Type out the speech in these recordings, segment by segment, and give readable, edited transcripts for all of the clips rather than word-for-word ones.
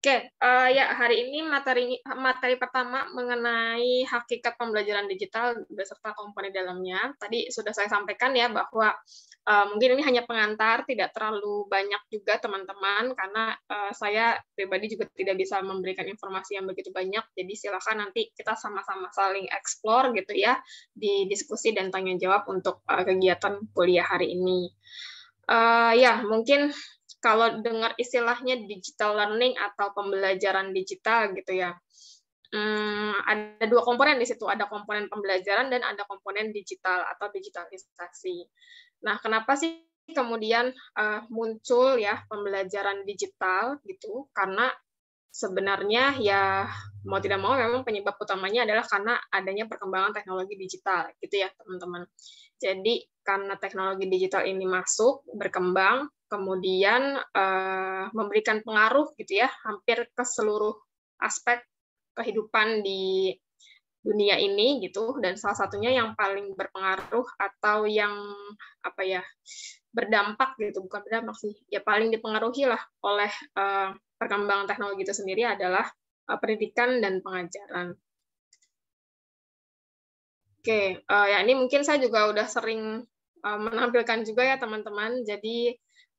Oke, ya hari ini materi pertama mengenai hakikat pembelajaran digital beserta komponen dalamnya. Tadi sudah saya sampaikan ya bahwa mungkin ini hanya pengantar, tidak terlalu banyak juga teman-teman karena saya pribadi juga tidak bisa memberikan informasi yang begitu banyak. Jadi silakan nanti kita sama-sama saling explore gitu ya di diskusi dan tanya jawab untuk kegiatan kuliah hari ini. Ya mungkin kalau dengar istilahnya digital learning atau pembelajaran digital gitu ya, ada dua komponen di situ, ada komponen pembelajaran dan ada komponen digital atau digitalisasi. Nah, kenapa sih kemudian muncul ya pembelajaran digital gitu? Karena sebenarnya ya mau tidak mau memang penyebab utamanya adalah karena adanya perkembangan teknologi digital gitu ya teman-teman. Jadi karena teknologi digital ini masuk, berkembang, kemudian memberikan pengaruh gitu ya hampir ke seluruh aspek kehidupan di dunia ini gitu, dan salah satunya yang paling berpengaruh atau yang apa ya berdampak gitu, bukan berdampak sih, ya paling dipengaruhi lah oleh perkembangan teknologi itu sendiri adalah pendidikan dan pengajaran. Oke, ya ini mungkin saya juga udah sering menampilkan juga ya teman-teman. Jadi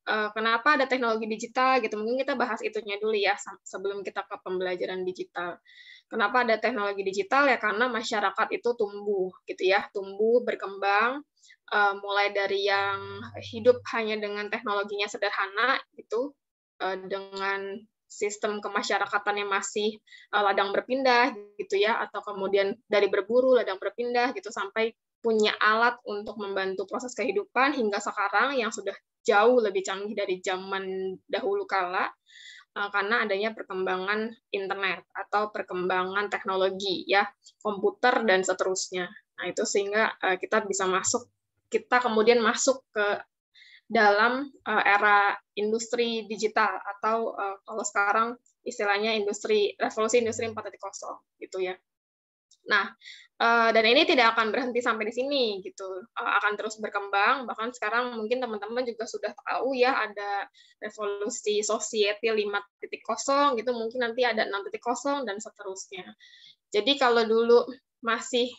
kenapa ada teknologi digital gitu? Mungkin kita bahas itunya dulu ya sebelum kita ke pembelajaran digital. Kenapa ada teknologi digital ya? Karena masyarakat itu tumbuh gitu ya, tumbuh berkembang mulai dari yang hidup hanya dengan teknologinya sederhana gitu, dengan sistem kemasyarakatan yang masih ladang berpindah gitu ya, atau kemudian dari berburu ladang berpindah gitu sampai punya alat untuk membantu proses kehidupan hingga sekarang yang sudah jauh lebih canggih dari zaman dahulu kala karena adanya perkembangan internet atau perkembangan teknologi ya, komputer dan seterusnya. Nah, itu sehingga kita kemudian masuk ke dalam era industri digital atau kalau sekarang istilahnya revolusi industri 4.0 gitu ya. Nah, dan ini tidak akan berhenti sampai di sini gitu, akan terus berkembang, bahkan sekarang mungkin teman-teman juga sudah tahu ya ada revolusi society 5.0 gitu, mungkin nanti ada 6.0 dan seterusnya. Jadi kalau dulu masih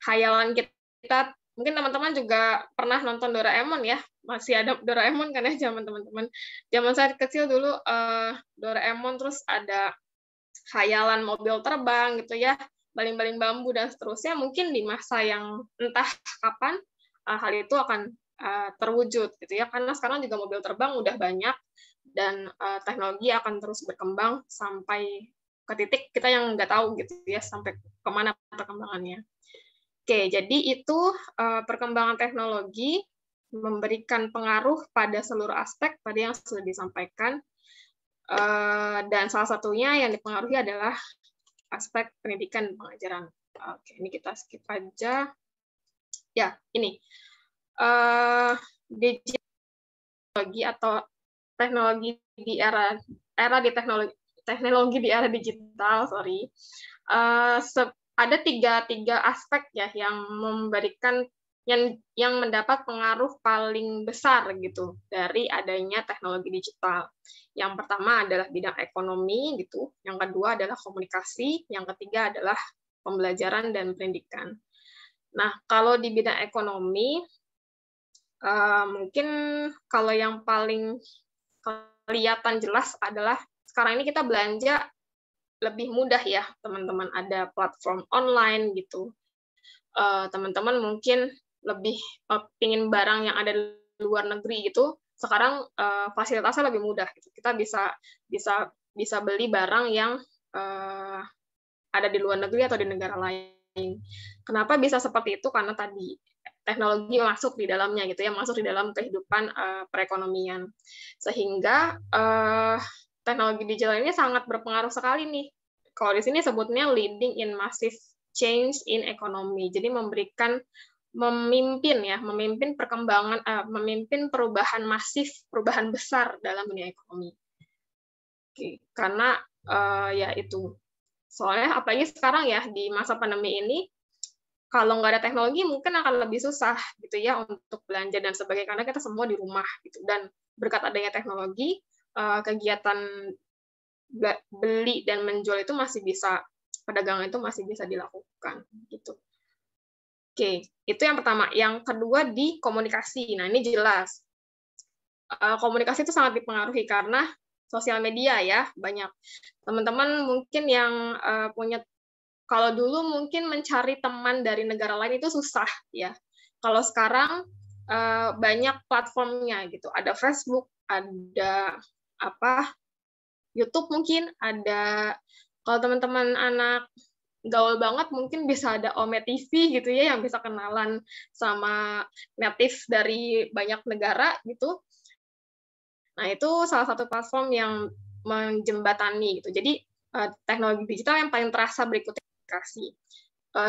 hayalan kita, mungkin teman-teman juga pernah nonton Doraemon ya, masih ada Doraemon kan ya zaman teman-teman. Zaman saya kecil dulu Doraemon, terus ada hayalan mobil terbang gitu ya, baling-baling bambu dan seterusnya. Mungkin di masa yang entah kapan hal itu akan terwujud gitu ya, karena sekarang juga mobil terbang udah banyak dan teknologi akan terus berkembang sampai ke titik kita yang nggak tahu gitu ya sampai kemana perkembangannya. Oke, jadi itu perkembangan teknologi memberikan pengaruh pada seluruh aspek tadi yang sudah disampaikan. Dan salah satunya yang dipengaruhi adalah aspek pendidikan dan pengajaran. Oke, ini kita skip aja. Ya, ini teknologi atau teknologi di teknologi di era digital, sorry. Ada tiga aspek ya yang memberikan yang mendapat pengaruh paling besar gitu dari adanya teknologi digital. Yang pertama adalah bidang ekonomi gitu, yang kedua adalah komunikasi, yang ketiga adalah pembelajaran dan pendidikan. Nah, kalau di bidang ekonomi mungkin kalau yang paling kelihatan jelas adalah sekarang ini kita belanja lebih mudah ya, teman-teman, ada platform online gitu. Teman-teman mungkin lebih pingin barang yang ada di luar negeri gitu, sekarang fasilitasnya lebih mudah gitu. Kita bisa beli barang yang ada di luar negeri atau di negara lain. Kenapa bisa seperti itu? Karena tadi teknologi masuk di dalamnya gitu ya, masuk di dalam kehidupan perekonomian. Sehingga teknologi digital ini sangat berpengaruh sekali nih. Kalau di sini sebutnya leading in massive change in economy. Jadi memimpin perkembangan, memimpin perubahan masif, perubahan besar dalam dunia ekonomi. Oke, karena ya itu. Soalnya apalagi sekarang ya di masa pandemi ini, kalau nggak ada teknologi mungkin akan lebih susah gitu ya untuk belanja dan sebagainya karena kita semua di rumah gitu. Dan berkat adanya teknologi, kegiatan beli dan menjual itu masih bisa, perdagangan itu masih bisa dilakukan gitu. Oke, itu yang pertama. Yang kedua di komunikasi. Nah, ini jelas. Komunikasi itu sangat dipengaruhi karena sosial media ya, banyak. Teman-teman mungkin yang punya, kalau dulu mungkin mencari teman dari negara lain itu susah ya. Kalau sekarang banyak platformnya gitu. Ada Facebook, ada YouTube mungkin, ada, kalau teman-teman anak gaul banget mungkin bisa ada Ome TV gitu ya, yang bisa kenalan sama native dari banyak negara gitu. Nah, itu salah satu platform yang menjembatani gitu. Jadi teknologi digital yang paling terasa berikutnya komunikasi.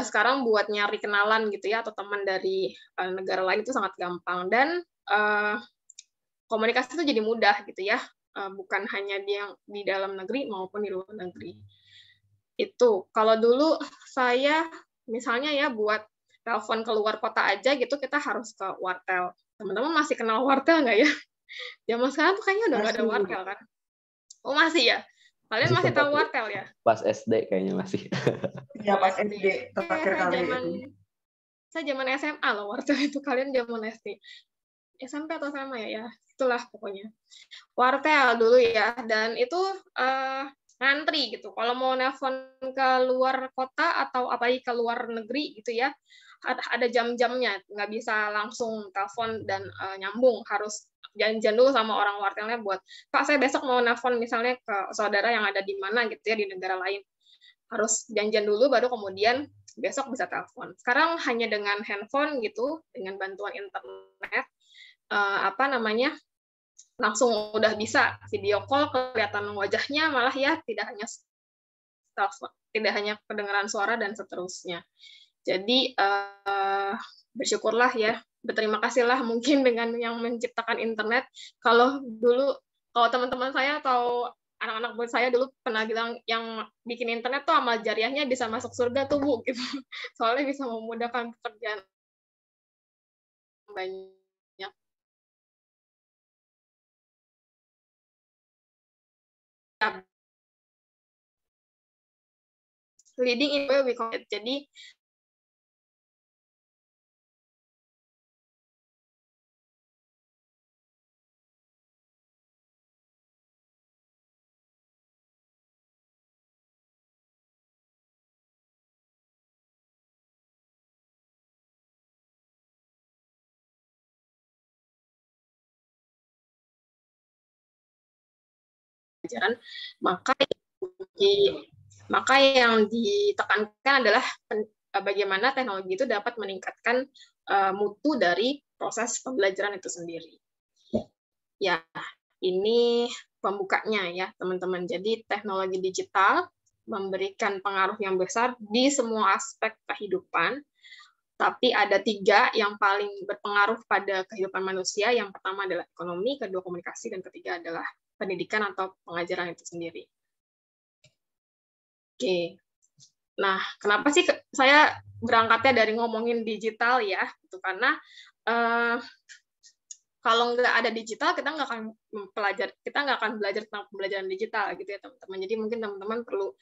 Sekarang buat nyari kenalan gitu ya, atau teman dari negara lain itu sangat gampang, dan komunikasi itu jadi mudah gitu ya, bukan hanya di dalam negeri maupun di luar negeri. Itu kalau dulu saya misalnya ya buat telepon keluar kota aja gitu, kita harus ke wartel. Teman-teman masih kenal wartel nggak ya? Zaman sekarang tuh kayaknya udah nggak ada wartel kan? Oh masih ya? Kalian masih tahu wartel ya? Pas SD kayaknya masih. Iya pas SD terakhir kali itu. Saya zaman SMA loh wartel itu, kalian zaman SD. SMP atau SMA ya? Itulah pokoknya. Wartel dulu ya, dan itu ngantri gitu. Kalau mau nelpon ke luar kota atau apalagi ke luar negeri gitu ya, ada jam-jamnya, nggak bisa langsung telepon dan nyambung, harus janjian dulu sama orang wartelnya buat, Pak saya besok mau nelpon misalnya ke saudara yang ada di mana gitu ya, di negara lain. Harus janjian dulu baru kemudian besok bisa telepon. Sekarang hanya dengan handphone gitu, dengan bantuan internet, langsung udah bisa video call, kelihatan wajahnya, malah ya tidak hanya kedengaran suara dan seterusnya. Jadi bersyukurlah ya, berterima kasihlah mungkin dengan yang menciptakan internet. Kalau teman-teman saya atau anak-anak buat saya dulu pernah bilang yang bikin internet tuh amal jariahnya bisa masuk surga tuh Bu gitu. Soalnya bisa memudahkan pekerjaan banyak. Leading in way we call it. Jadi maka yang ditekankan adalah bagaimana teknologi itu dapat meningkatkan mutu dari proses pembelajaran itu sendiri. Ya, ini pembukanya ya teman-teman. Jadi teknologi digital memberikan pengaruh yang besar di semua aspek kehidupan, tapi ada 3 yang paling berpengaruh pada kehidupan manusia. Yang pertama adalah ekonomi, kedua komunikasi, dan ketiga adalah pendidikan atau pengajaran itu sendiri. Oke. Nah, kenapa sih saya berangkatnya dari ngomongin digital ya? Itu karena kalau nggak ada digital, kita nggak akan belajar tentang pembelajaran digital gitu ya teman-teman. Jadi mungkin teman-teman perlu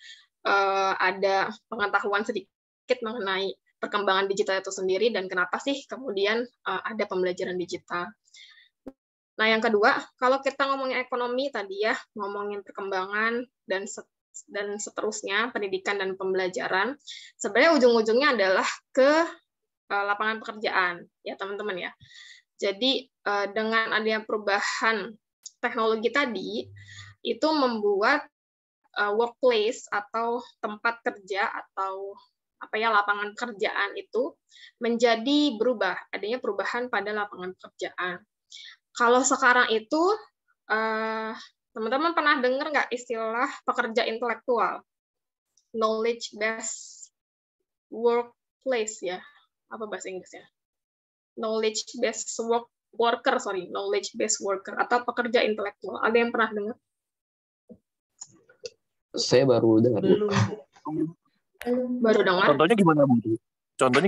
ada pengetahuan sedikit mengenai perkembangan digital itu sendiri dan kenapa sih kemudian ada pembelajaran digital. Nah, yang kedua, kalau kita ngomongin ekonomi tadi ya, ngomongin perkembangan dan seterusnya, pendidikan dan pembelajaran, sebenarnya ujung-ujungnya adalah ke lapangan pekerjaan, ya teman-teman ya. Jadi, dengan adanya perubahan teknologi tadi, itu membuat workplace atau tempat kerja atau lapangan pekerjaan itu menjadi berubah, adanya perubahan pada lapangan pekerjaan. Kalau sekarang itu, teman-teman pernah dengar nggak istilah pekerja intelektual? Knowledge-based workplace ya? Apa bahasa Inggrisnya? Knowledge-based knowledge-based worker, atau pekerja intelektual. Ada yang pernah dengar? Saya baru dengar. Baru dengar? Contohnya gimana, Bu? Contohnya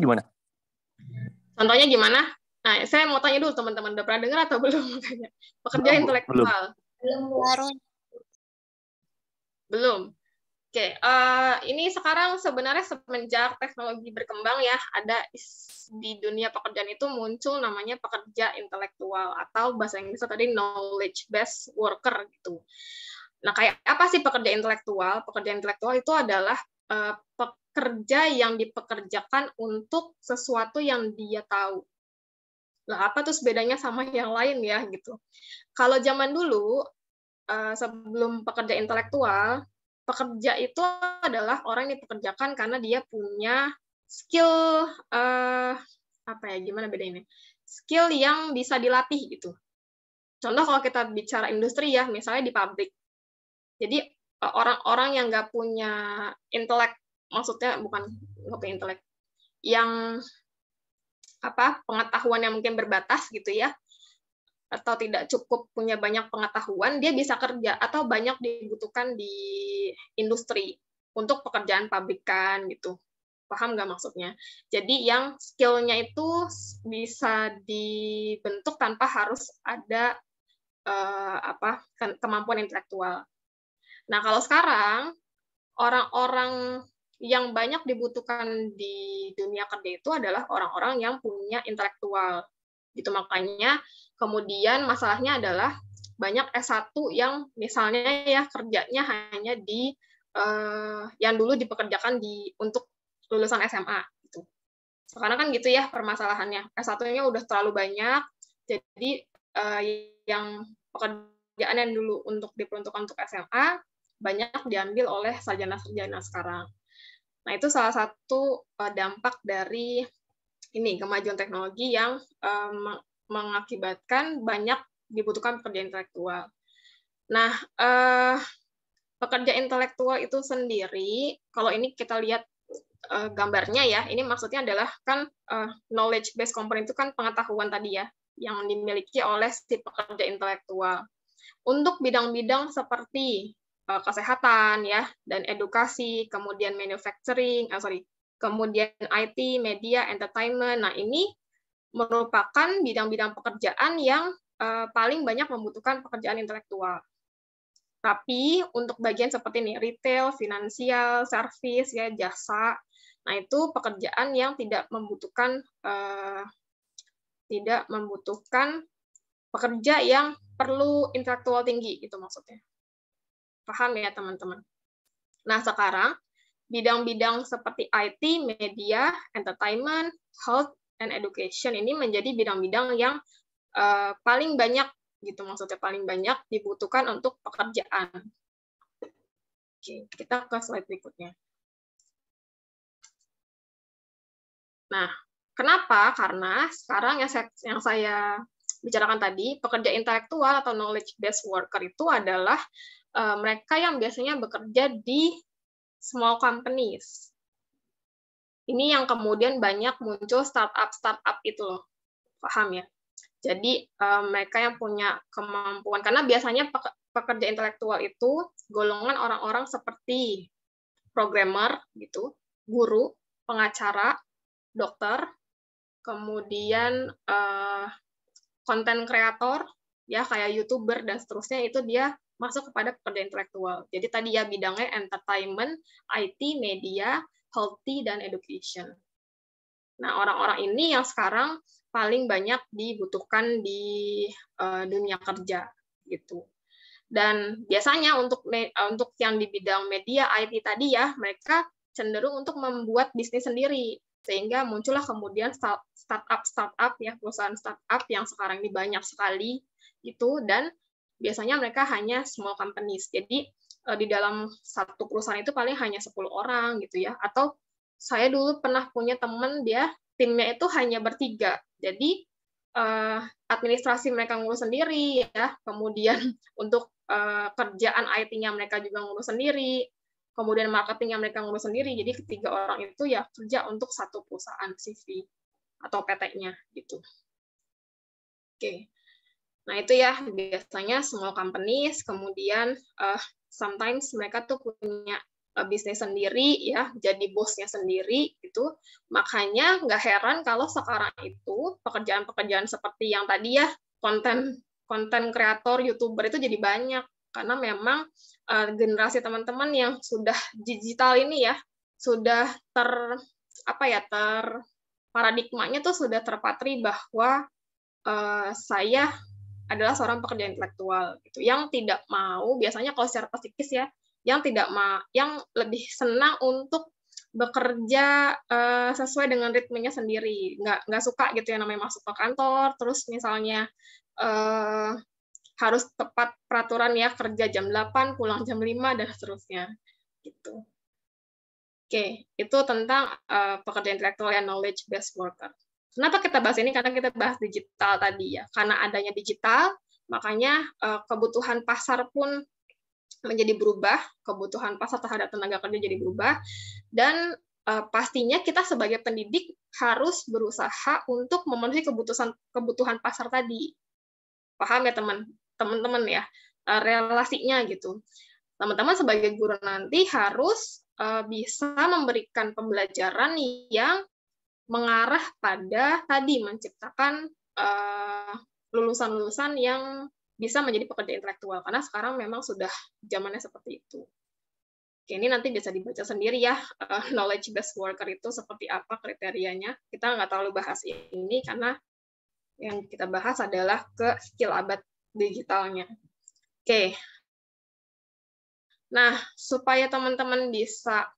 gimana? Nah, saya mau tanya dulu teman-teman, udah pernah dengar atau belum? Pekerja intelektual. Belum. Oke, ini sekarang sebenarnya semenjak teknologi berkembang ya, ada di dunia pekerjaan itu muncul namanya pekerja intelektual atau bahasa Inggrisnya tadi knowledge based worker gitu. Nah, kayak apa sih pekerja intelektual? Pekerja intelektual itu adalah pekerja yang dipekerjakan untuk sesuatu yang dia tahu. Lah, apa terus bedanya sama yang lain ya gitu. Kalau zaman dulu sebelum pekerja intelektual, pekerja itu adalah orang yang dipekerjakan karena dia punya skill apa ya, gimana bedainnya? Skill yang bisa dilatih gitu. Contoh kalau kita bicara industri ya, misalnya di pabrik. Jadi orang-orang yang nggak punya intelek, maksudnya bukan nggak punya intelek, yang pengetahuan yang mungkin berbatas gitu ya, atau tidak cukup punya banyak pengetahuan, dia bisa kerja atau banyak dibutuhkan di industri untuk pekerjaan pabrikan gitu. Paham nggak maksudnya? Jadi yang skill-nya itu bisa dibentuk tanpa harus ada kemampuan intelektual. Nah, kalau sekarang orang-orang yang banyak dibutuhkan di dunia kerja itu adalah orang-orang yang punya intelektual. Gitu, makanya kemudian masalahnya adalah banyak S1 yang misalnya ya kerjanya hanya di yang dulu dipekerjakan untuk lulusan SMA gitu. Sekarang kan gitu ya permasalahannya. S1-nya udah terlalu banyak, jadi yang pekerjaan yang dulu diperuntukkan untuk SMA banyak diambil oleh sarjana-sarjana sekarang. Nah, itu salah satu dampak dari ini kemajuan teknologi yang mengakibatkan banyak dibutuhkan pekerja intelektual. Nah, pekerja intelektual itu sendiri, kalau ini kita lihat gambarnya ya, ini maksudnya adalah kan knowledge based component itu kan pengetahuan tadi ya, yang dimiliki oleh si pekerja intelektual. Untuk bidang-bidang seperti kesehatan ya dan edukasi, kemudian manufacturing, kemudian IT, media, entertainment. Nah, ini merupakan bidang-bidang pekerjaan yang paling banyak membutuhkan pekerjaan intelektual. Tapi untuk bagian seperti ini, retail, finansial, service, ya, jasa, nah itu pekerjaan yang tidak membutuhkan pekerja yang perlu intelektual tinggi, itu maksudnya. Paham ya, teman-teman? Nah, sekarang bidang-bidang seperti IT, media, entertainment, health, and education ini menjadi bidang-bidang yang paling banyak, gitu maksudnya paling banyak dibutuhkan untuk pekerjaan. Oke, kita ke slide berikutnya. Nah, kenapa? Karena sekarang yang saya bicarakan tadi, pekerja intelektual atau knowledge-based worker itu adalah mereka yang biasanya bekerja di small companies. Ini yang kemudian banyak muncul startup itu loh. Paham ya? Jadi mereka yang punya kemampuan, karena biasanya pekerja intelektual itu golongan orang-orang seperti programmer gitu, guru, pengacara, dokter, kemudian konten kreator ya kayak YouTuber dan seterusnya, itu dia masuk kepada pekerja intelektual. Jadi tadi ya bidangnya entertainment, IT, media, healthy, dan education. Nah, orang-orang ini yang sekarang paling banyak dibutuhkan di dunia kerja gitu. Dan biasanya untuk yang di bidang media, IT tadi ya, mereka cenderung untuk membuat bisnis sendiri, sehingga muncullah kemudian startup ya, perusahaan startup yang sekarang ini banyak sekali itu, dan biasanya mereka hanya small companies. Jadi di dalam satu perusahaan itu paling hanya 10 orang gitu ya. Atau saya dulu pernah punya teman, dia timnya itu hanya bertiga. Jadi administrasi mereka ngurus sendiri ya. Kemudian untuk kerjaan IT-nya mereka juga ngurus sendiri. Kemudian marketingnya mereka ngurus sendiri. Jadi ketiga orang itu ya kerja untuk satu perusahaan CV atau PT-nya gitu. Oke. Nah, itu ya biasanya small companies, kemudian sometimes mereka tuh punya bisnis sendiri ya, jadi bosnya sendiri gitu. Makanya nggak heran kalau sekarang itu pekerjaan-pekerjaan seperti yang tadi ya, content konten kreator, YouTuber itu jadi banyak karena memang generasi teman-teman yang sudah digital ini ya sudah paradigmanya tuh sudah terpatri bahwa saya adalah seorang pekerja intelektual gitu yang tidak mau biasanya kalau secara psikis ya yang lebih senang untuk bekerja sesuai dengan ritmenya sendiri, nggak suka gitu ya namanya masuk ke kantor terus misalnya harus tepat peraturan ya kerja jam 8 pulang jam 5 dan seterusnya gitu. Oke, itu tentang pekerja intelektual yang knowledge based worker. Kenapa kita bahas ini? Karena kita bahas digital tadi ya. Karena adanya digital, makanya kebutuhan pasar pun menjadi berubah, kebutuhan pasar terhadap tenaga kerja jadi berubah, dan pastinya kita sebagai pendidik harus berusaha untuk memenuhi kebutuhan pasar tadi. Paham ya teman-teman ya, relasinya gitu. Teman-teman sebagai guru nanti harus bisa memberikan pembelajaran yang mengarah pada tadi menciptakan lulusan-lulusan yang bisa menjadi pekerja intelektual, karena sekarang memang sudah zamannya seperti itu. Oke, ini nanti bisa dibaca sendiri ya, knowledge based worker itu seperti apa kriterianya. Kita nggak terlalu bahas ini, karena yang kita bahas adalah ke skill abad digitalnya. Oke. Nah, supaya teman-teman bisa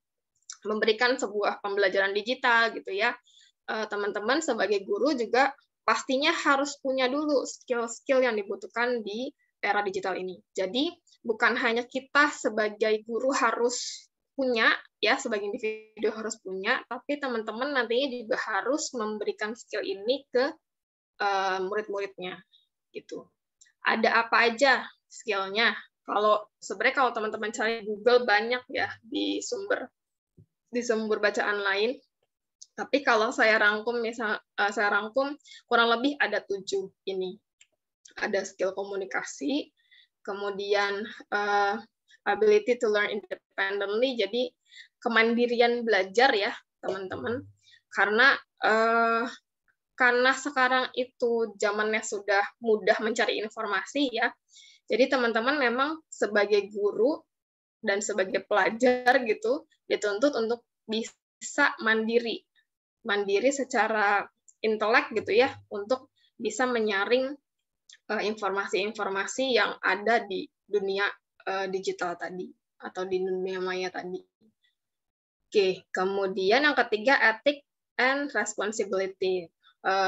memberikan sebuah pembelajaran digital gitu ya, teman-teman sebagai guru juga pastinya harus punya dulu skill-skill yang dibutuhkan di era digital ini. Jadi, bukan hanya kita sebagai guru harus punya, ya sebagai individu harus punya, tapi teman-teman nantinya juga harus memberikan skill ini ke murid-muridnya. Gitu. Ada apa aja skill-nya? Sebenarnya kalau teman-teman cari Google banyak ya di sumber bacaan lain. Tapi kalau saya rangkum kurang lebih ada 7 ini. Ada skill komunikasi, kemudian ability to learn independently, jadi kemandirian belajar ya teman-teman. Karena sekarang itu zamannya sudah mudah mencari informasi ya. Jadi teman-teman memang sebagai guru dan sebagai pelajar gitu dituntut untuk bisa mandiri secara intelek gitu ya, untuk bisa menyaring informasi-informasi yang ada di dunia digital tadi atau di dunia maya tadi. Oke, kemudian yang ketiga ethic and responsibility,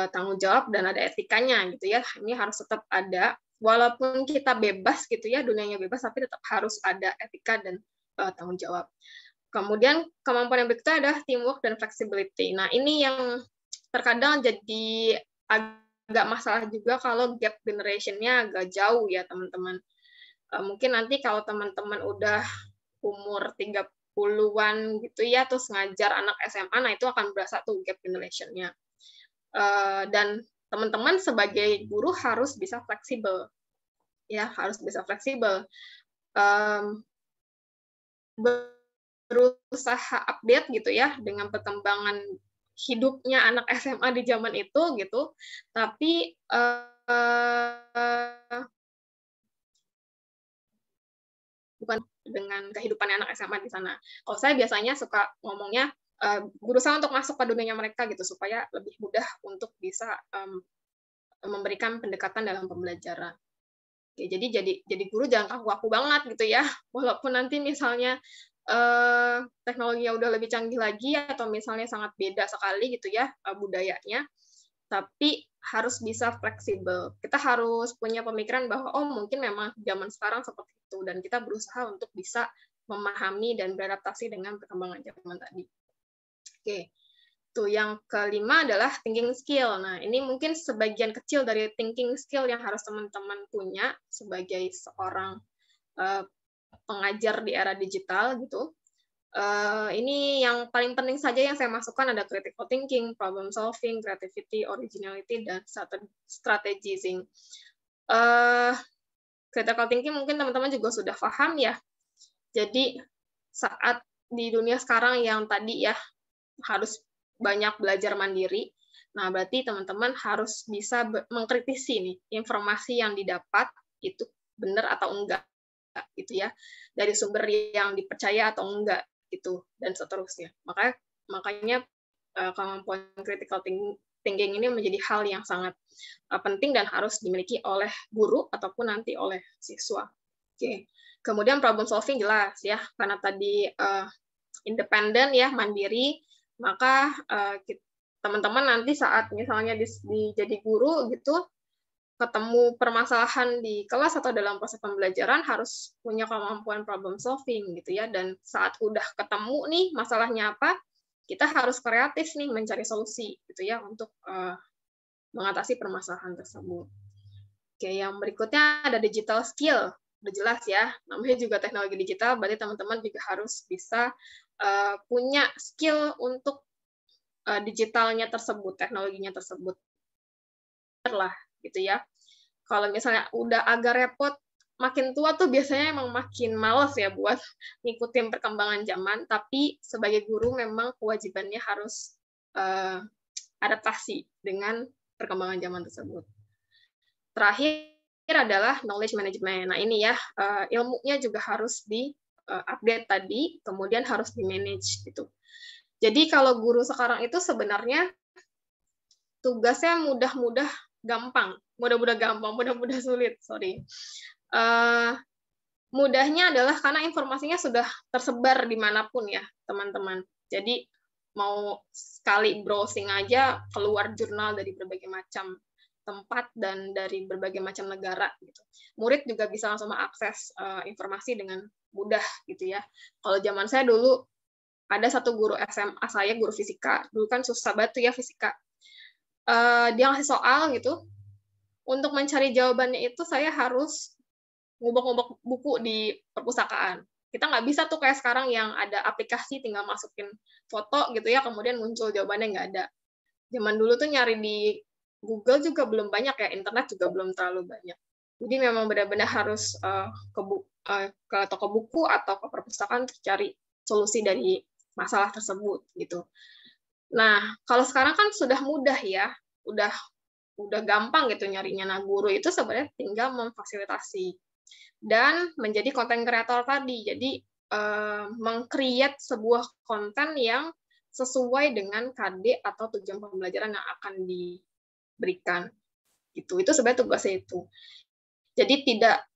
tanggung jawab dan ada etikanya gitu ya. Ini harus tetap ada, walaupun kita bebas gitu ya, dunianya bebas, tapi tetap harus ada etika dan tanggung jawab. Kemudian kemampuan yang berikutnya adalah teamwork dan flexibility. Nah, ini yang terkadang jadi agak masalah juga kalau gap generation-nya agak jauh ya, teman-teman. Mungkin nanti kalau teman-teman udah umur 30-an gitu ya, terus ngajar anak SMA, nah itu akan berasa tuh gap generation-nya. Dan teman-teman sebagai guru harus bisa fleksibel. Ya, harus bisa fleksibel. Berusaha update gitu ya dengan perkembangan hidupnya anak SMA di zaman itu gitu, tapi bukan dengan kehidupan anak SMA di sana. Kalau saya biasanya suka ngomongnya berusaha untuk masuk ke dunianya mereka gitu supaya lebih mudah untuk bisa memberikan pendekatan dalam pembelajaran. Oke, jadi guru jangan kaku-kaku banget gitu ya, walaupun nanti misalnya teknologinya udah lebih canggih lagi atau misalnya sangat beda sekali gitu ya budayanya, tapi harus bisa fleksibel. Kita harus punya pemikiran bahwa mungkin memang zaman sekarang seperti itu dan kita berusaha untuk bisa memahami dan beradaptasi dengan perkembangan zaman tadi. Oke. Tuh, yang kelima adalah thinking skill. Nah, ini mungkin sebagian kecil dari thinking skill yang harus teman-teman punya sebagai seorang pengajar di era digital gitu. Ini yang paling penting saja yang saya masukkan ada critical thinking, problem solving, creativity, originality, dan strategizing. Critical thinking mungkin teman-teman juga sudah paham ya. Jadi saat di dunia sekarang yang tadi ya harus banyak belajar mandiri, Nah, berarti teman-teman harus bisa mengkritisi nih informasi yang didapat itu benar atau enggak gitu ya, dari sumber yang dipercaya atau enggak gitu, dan seterusnya. Makanya kemampuan critical thinking ini menjadi hal yang sangat penting dan harus dimiliki oleh guru ataupun nanti oleh siswa. Oke. Kemudian problem solving jelas ya, karena tadi independen ya, mandiri, maka teman-teman nanti saat misalnya jadi guru gitu, ketemu permasalahan di kelas atau dalam proses pembelajaran harus punya kemampuan problem solving gitu ya, dan saat udah ketemu nih masalahnya apa, kita harus kreatif nih mencari solusi gitu ya untuk mengatasi permasalahan tersebut. Oke, yang berikutnya ada digital skill. Udah jelas ya, namanya juga teknologi digital, berarti teman-teman juga harus bisa punya skill untuk digitalnya tersebut, teknologinya tersebut lah gitu ya. Kalau misalnya udah agak repot, makin tua tuh biasanya emang makin males ya buat ngikutin perkembangan zaman, tapi sebagai guru memang kewajibannya harus adaptasi dengan perkembangan zaman tersebut. Terakhir adalah knowledge management. Nah ini ya, ilmunya juga harus di-update tadi, kemudian harus di-manage gitu. Jadi kalau guru sekarang itu sebenarnya tugasnya mudah-mudah gampang, mudah-mudah sulit, sorry. Mudahnya adalah karena informasinya sudah tersebar dimanapun ya, teman-teman. Jadi mau sekali browsing aja keluar jurnal dari berbagai macam tempat dan dari berbagai macam negara gitu. Murid juga bisa langsung mengakses informasi dengan mudah gitu ya. Kalau zaman saya dulu ada satu guru SMA saya, guru fisika. Dulu kan susah banget tuh ya fisika. Dia ngasih soal gitu. Untuk mencari jawabannya itu saya harus ngubek-ngubek buku di perpustakaan. Kita nggak bisa tuh kayak sekarang yang ada aplikasi tinggal masukin foto gitu ya, kemudian muncul jawabannya, nggak ada. Zaman dulu tuh nyari di Google juga belum banyak ya, internet juga belum terlalu banyak. Jadi memang benar-benar harus ke toko buku atau ke perpustakaan untuk cari solusi dari masalah tersebut gitu. Nah, kalau sekarang kan sudah mudah ya, udah gampang gitu nyarinya. Nah, guru itu sebenarnya tinggal memfasilitasi dan menjadi konten kreator tadi. Jadi meng-create sebuah konten yang sesuai dengan KD atau tujuan pembelajaran yang akan diberikan. Gitu. Itu sebenarnya tugasnya itu. Jadi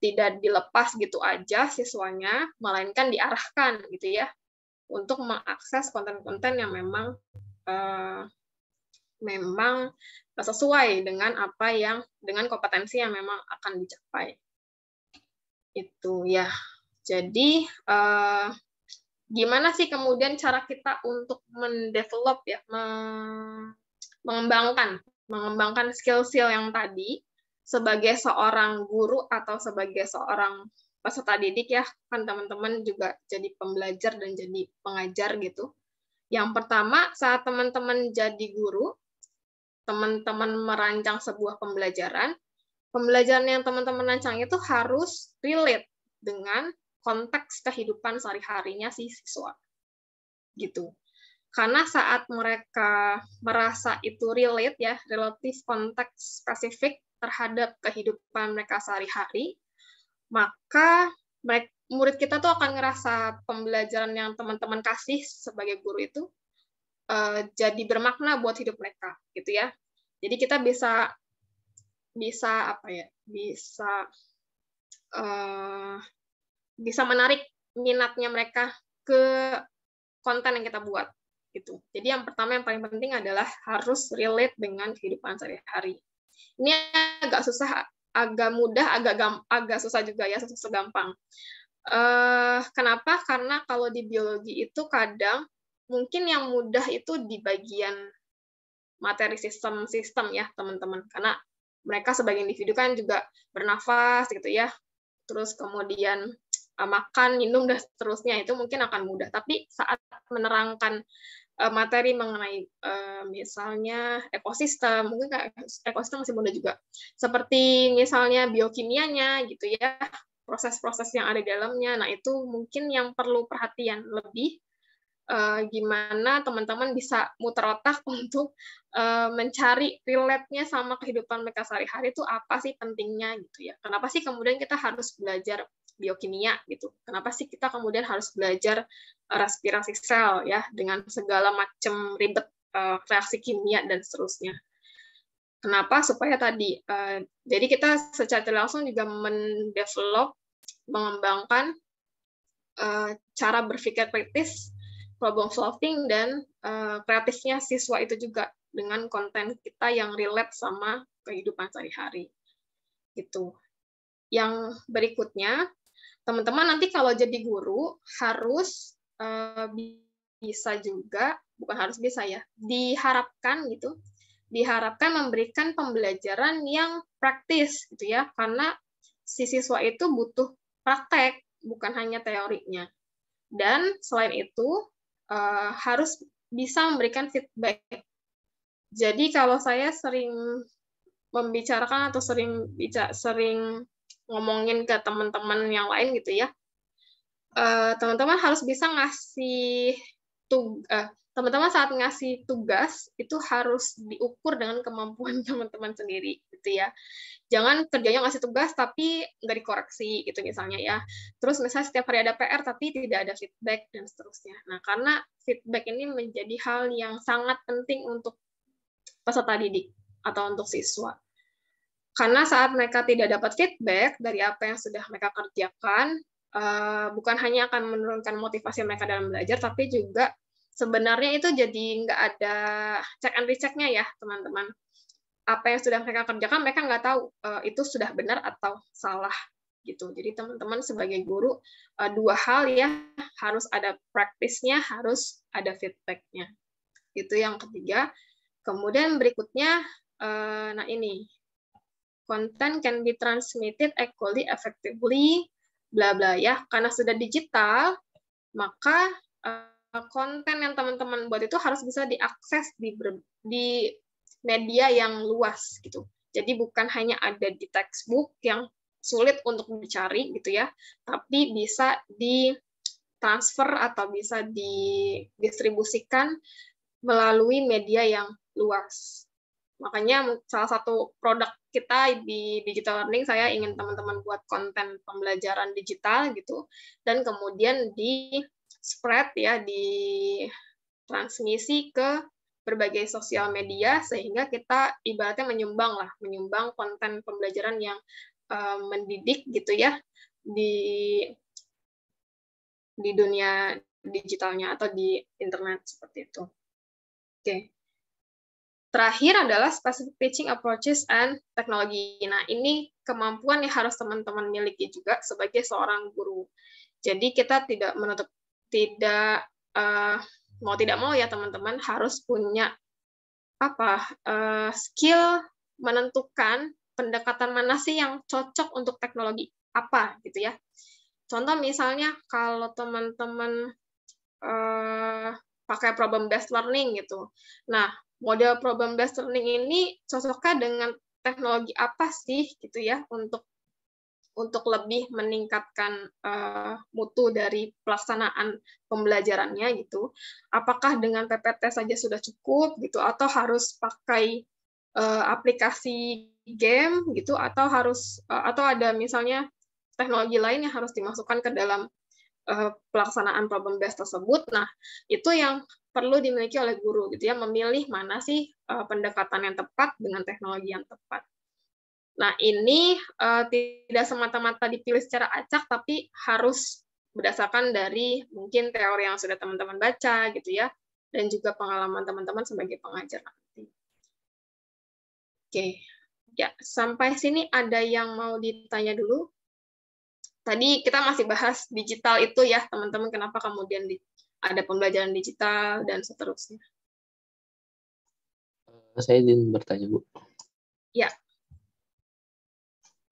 tidak dilepas gitu aja siswanya, melainkan diarahkan gitu ya untuk mengakses konten-konten yang memang sesuai dengan dengan kompetensi yang memang akan dicapai. Itu ya. Jadi gimana sih kemudian cara kita untuk mendevelop ya, mengembangkan skill-skill yang tadi sebagai seorang guru atau sebagai seorang peserta didik ya, kan teman-teman juga jadi pembelajar dan jadi pengajar gitu. Yang pertama, saat teman-teman jadi guru, teman-teman merancang sebuah pembelajaran yang teman-teman rancang itu harus relate dengan konteks kehidupan sehari-harinya si siswa. Gitu. Karena saat mereka merasa itu relate ya, relatif konteks spesifik terhadap kehidupan mereka sehari-hari, maka murid kita tuh akan ngerasa pembelajaran yang teman-teman kasih sebagai guru itu jadi bermakna buat hidup mereka, gitu ya. Jadi kita bisa menarik minatnya mereka ke konten yang kita buat, gitu. Jadi yang pertama yang paling penting adalah harus relate dengan kehidupan sehari-hari. Ini agak susah, agak mudah, agak susah juga ya, susah gampang. Kenapa? Karena kalau di biologi itu kadang mungkin yang mudah itu di bagian materi sistem ya teman-teman, karena mereka sebagai individu kan juga bernafas gitu ya, terus kemudian makan, minum dan seterusnya, itu mungkin akan mudah. Tapi saat menerangkan materi mengenai misalnya ekosistem, mungkin ekosistem masih mudah juga, seperti misalnya biokimianya gitu ya, proses-proses yang ada di dalamnya. Nah, itu mungkin yang perlu perhatian lebih gimana teman-teman bisa muter otak untuk mencari relate-nya sama kehidupan mereka sehari-hari itu apa sih pentingnya gitu ya. Kenapa sih kemudian kita harus belajar biokimia gitu. Kenapa sih kita kemudian harus belajar respirasi sel ya dengan segala macam ribet reaksi kimia dan seterusnya. Kenapa? Supaya tadi jadi kita secara langsung juga mendevelop, mengembangkan cara berpikir kritis, problem solving, dan kreatifnya siswa itu juga dengan konten kita yang relate sama kehidupan sehari-hari. Gitu. Yang berikutnya, teman-teman nanti kalau jadi guru harus bisa juga, bukan harus bisa ya, diharapkan memberikan pembelajaran yang praktis gitu ya, karena si siswa itu butuh praktek, bukan hanya teorinya. Dan selain itu harus bisa memberikan feedback. Jadi kalau saya sering membicarakan atau sering ngomongin ke teman-teman yang lain gitu ya, teman-teman harus bisa ngasih teman-teman saat ngasih tugas itu harus diukur dengan kemampuan teman-teman sendiri gitu ya. Jangan kerjanya ngasih tugas tapi nggak dikoreksi gitu misalnya ya. Terus misalnya setiap hari ada PR tapi tidak ada feedback dan seterusnya. Nah, karena feedback ini menjadi hal yang sangat penting untuk peserta didik atau untuk siswa. Karena saat mereka tidak dapat feedback dari apa yang sudah mereka kerjakan, bukan hanya akan menurunkan motivasi mereka dalam belajar, tapi juga sebenarnya itu jadi nggak ada check and recheck-nya ya, teman-teman. Apa yang sudah mereka kerjakan, mereka nggak tahu itu sudah benar atau salah. Gitu. Jadi teman-teman sebagai guru, dua hal ya, harus ada praktisnya, harus ada feedback-nya. Itu yang ketiga. Kemudian berikutnya, nah ini, content can be transmitted equally, effectively, bla bla ya. Karena sudah digital, maka konten yang teman-teman buat itu harus bisa diakses di media yang luas gitu. Jadi bukan hanya ada di textbook yang sulit untuk dicari gitu ya, tapi bisa ditransfer atau bisa didistribusikan melalui media yang luas. Makanya salah satu produk kita di digital learning, saya ingin teman-teman buat konten pembelajaran digital gitu, dan kemudian di spread ya, di transmisi ke berbagai sosial media sehingga kita ibaratnya menyumbang konten pembelajaran yang mendidik gitu ya di dunia digitalnya atau di internet seperti itu. Oke. Terakhir adalah specific teaching approaches and technology. Nah, ini kemampuan yang harus teman-teman miliki juga sebagai seorang guru. Jadi kita tidak menutup mau tidak mau ya teman-teman harus punya skill menentukan pendekatan mana sih yang cocok untuk teknologi apa gitu ya. Contoh misalnya kalau teman-teman pakai problem based learning gitu. Nah, model problem based learning ini cocoknya dengan teknologi apa sih gitu ya untuk lebih meningkatkan mutu dari pelaksanaan pembelajarannya gitu. Apakah dengan PPT saja sudah cukup gitu atau harus pakai aplikasi game gitu atau ada misalnya teknologi lain yang harus dimasukkan ke dalam pelaksanaan problem based tersebut. Nah, itu yang perlu dimiliki oleh guru gitu ya, memilih mana sih pendekatan yang tepat dengan teknologi yang tepat. Nah, ini tidak semata-mata dipilih secara acak, tapi harus berdasarkan dari mungkin teori yang sudah teman-teman baca, gitu ya, dan juga pengalaman teman-teman sebagai pengajar nanti. Oke, ya sampai sini ada yang mau ditanya dulu? Tadi kita masih bahas digital itu ya, teman-teman, kenapa kemudian ada pembelajaran digital, dan seterusnya. Saya ingin bertanya, Bu. Ya.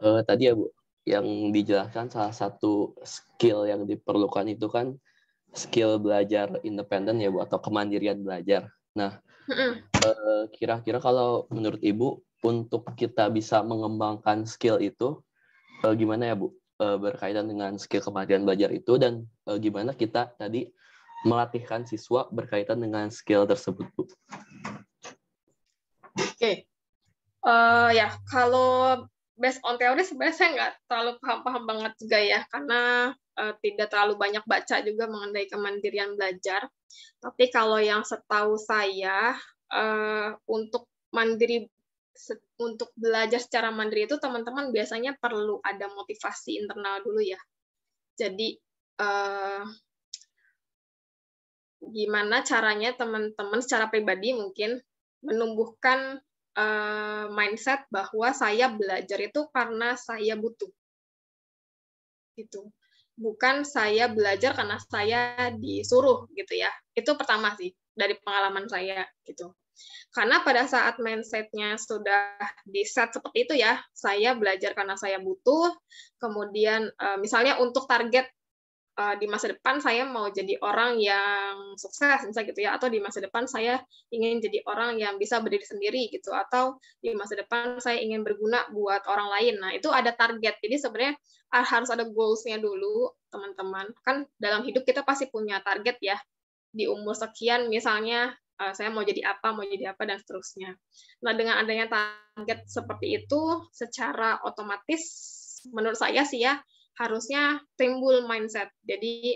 Tadi ya Bu, yang dijelaskan salah satu skill yang diperlukan itu kan skill belajar independen ya Bu, atau kemandirian belajar. Nah, kira-kira kalau menurut Ibu untuk kita bisa mengembangkan skill itu gimana ya Bu, berkaitan dengan skill kemandirian belajar itu, dan gimana kita tadi melatihkan siswa berkaitan dengan skill tersebut, Bu? Oke. Ya, kalau based on teori sebenarnya saya nggak terlalu paham banget juga ya, karena tidak terlalu banyak baca juga mengenai kemandirian belajar. Tapi kalau yang setahu saya, untuk belajar secara mandiri itu teman-teman biasanya perlu ada motivasi internal dulu ya. Jadi gimana caranya teman-teman secara pribadi mungkin menumbuhkan mindset bahwa saya belajar itu karena saya butuh, gitu. Bukan saya belajar karena saya disuruh, gitu ya. Itu pertama sih dari pengalaman saya, gitu. Karena pada saat mindset-nya sudah di-set seperti itu ya, saya belajar karena saya butuh, kemudian misalnya untuk target di masa depan saya mau jadi orang yang sukses misalnya gitu ya, atau di masa depan saya ingin jadi orang yang bisa berdiri sendiri gitu, atau di masa depan saya ingin berguna buat orang lain. Nah, itu ada target. Jadi sebenarnya harus ada goals-nya dulu, teman-teman. Kan dalam hidup kita pasti punya target ya. Di umur sekian misalnya saya mau jadi apa, dan seterusnya. Nah, dengan adanya target seperti itu, secara otomatis menurut saya sih ya, harusnya timbul mindset. Jadi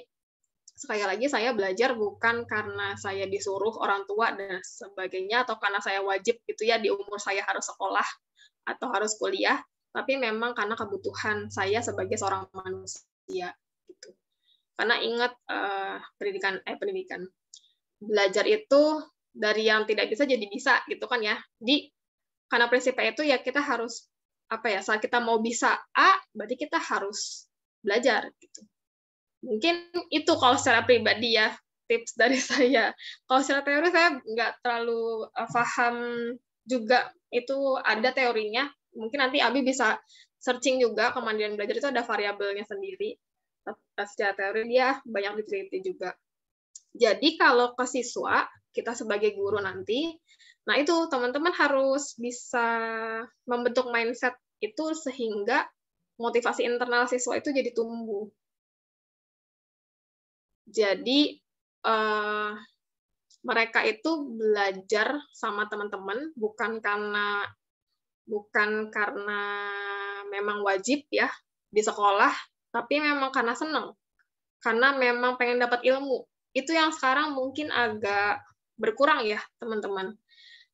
sekali lagi saya belajar bukan karena saya disuruh orang tua dan sebagainya, atau karena saya wajib gitu ya di umur saya harus sekolah atau harus kuliah, tapi memang karena kebutuhan saya sebagai seorang manusia gitu. Karena ingat pendidikan belajar itu dari yang tidak bisa jadi bisa gitu kan ya. Jadi karena prinsipnya itu ya kita harus saat kita mau bisa A, berarti kita harus belajar gitu. Mungkin itu kalau secara pribadi ya tips dari saya. Kalau secara teori saya nggak terlalu paham juga, itu ada teorinya. Mungkin nanti Abi bisa searching juga, kemandirian belajar itu ada variabelnya sendiri. Secara teori dia banyak diteliti juga. Jadi kalau ke siswa, kita sebagai guru nanti, nah itu teman-teman harus bisa membentuk mindset itu sehingga motivasi internal siswa itu jadi tumbuh. Jadi mereka itu belajar sama teman-teman bukan karena memang wajib ya di sekolah, tapi memang karena senang, karena memang pengen dapat ilmu. Itu yang sekarang mungkin agak berkurang ya, teman-teman.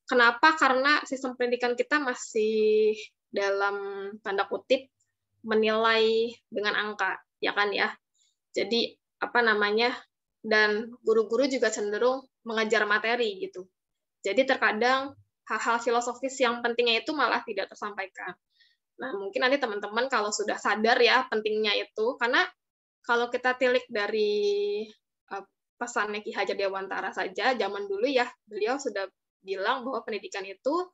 Kenapa? Karena sistem pendidikan kita masih dalam tanda kutip menilai dengan angka, ya kan ya. Jadi dan guru-guru juga cenderung mengajar materi gitu. Jadi terkadang hal-hal filosofis yang pentingnya itu malah tidak tersampaikan. Nah, mungkin nanti teman-teman kalau sudah sadar ya pentingnya itu, karena kalau kita tilik dari pesannya Ki Hajar Dewantara saja, zaman dulu ya, beliau sudah bilang bahwa pendidikan itu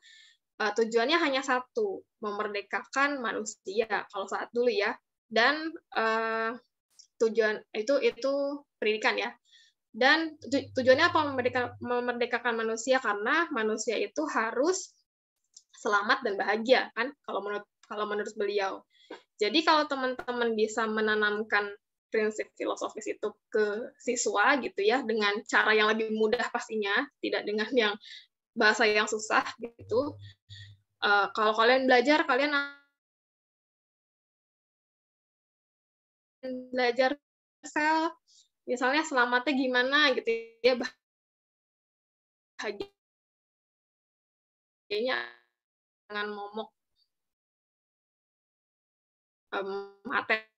tujuannya hanya satu, memerdekakan manusia kalau saat dulu ya, dan tujuan itu pendidikan ya. Dan tujuannya apa memerdekakan manusia? Karena manusia itu harus selamat dan bahagia kan kalau menurut beliau. Jadi kalau teman-teman bisa menanamkan prinsip filosofis itu ke siswa gitu ya, dengan cara yang lebih mudah pastinya, tidak dengan yang bahasa yang susah gitu. Kalau kalian belajar sel, misalnya selamatnya gimana gitu ya, bahagianya dengan momok materi.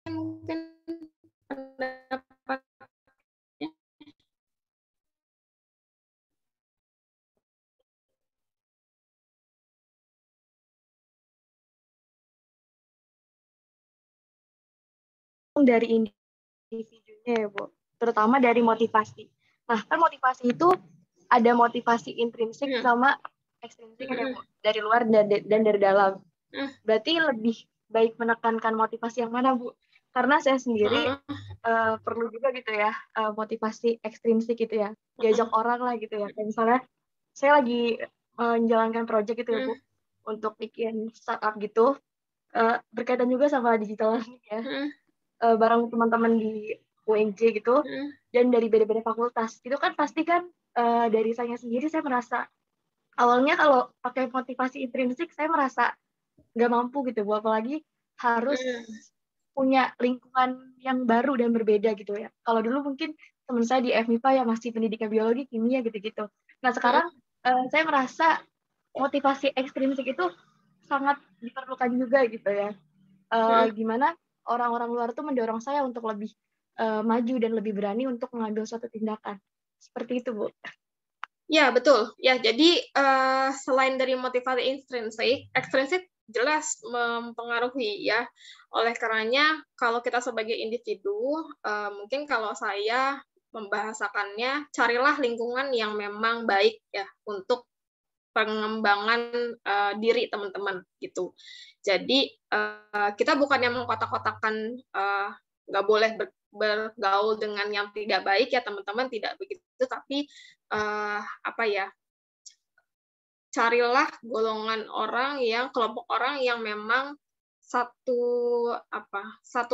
Mungkin pendapatnya dari individunya ya, Bu. Terutama dari motivasi. Nah, kan motivasi itu ada motivasi intrinsik sama ekstrinsik ya, Bu. Dari luar dan dari dalam. Berarti lebih baik menekankan motivasi yang mana, Bu? Karena saya sendiri perlu juga gitu ya, motivasi ekstrinsik gitu ya, diajak orang lah gitu ya. Kayak misalnya saya lagi menjalankan project gitu ya, Bu, untuk bikin startup gitu, berkaitan juga sama digital learning ya, bareng teman-teman di UNJ gitu, dan dari beda-beda fakultas. Itu kan pasti kan dari saya sendiri, saya merasa awalnya kalau pakai motivasi intrinsik, saya merasa nggak mampu gitu, Bu, apalagi harus punya lingkungan yang baru dan berbeda gitu ya. Kalau dulu mungkin teman saya di FMIPA ya masih pendidikan biologi, kimia gitu-gitu. Nah sekarang saya merasa motivasi ekstrinsik itu sangat diperlukan juga gitu ya. Gimana orang-orang luar tuh mendorong saya untuk lebih maju dan lebih berani untuk mengambil suatu tindakan. Seperti itu, Bu. Ya, betul. Ya, jadi selain dari motivasi ekstrinsik jelas mempengaruhi ya. Oleh karenanya, kalau kita sebagai individu, mungkin kalau saya membahasakannya, carilah lingkungan yang memang baik ya untuk pengembangan diri teman-teman gitu. Jadi kita bukan yang mengkotak-kotakan nggak boleh bergaul dengan yang tidak baik ya teman-teman, tidak begitu, tapi carilah golongan orang yang kelompok orang yang memang satu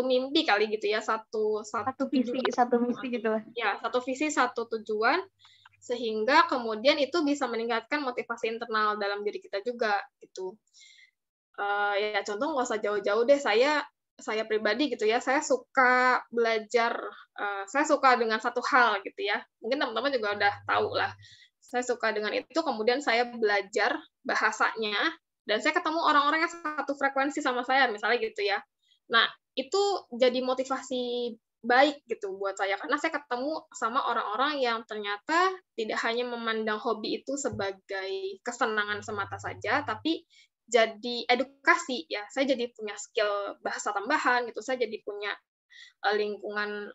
mimpi kali gitu ya, satu visi, satu misi gitu. Ya, satu visi, satu tujuan, sehingga kemudian itu bisa meningkatkan motivasi internal dalam diri kita juga gitu. Ya contoh nggak usah jauh-jauh deh, saya pribadi gitu ya, saya suka belajar, saya suka dengan satu hal gitu ya, mungkin teman-teman juga udah tahu lah, saya suka dengan itu, kemudian saya belajar bahasanya, dan saya ketemu orang-orang yang satu frekuensi sama saya, misalnya gitu ya. Nah, itu jadi motivasi baik gitu buat saya, karena saya ketemu sama orang-orang yang ternyata tidak hanya memandang hobi itu sebagai kesenangan semata saja, tapi jadi edukasi ya. Saya jadi punya skill bahasa tambahan gitu, saya jadi punya lingkungan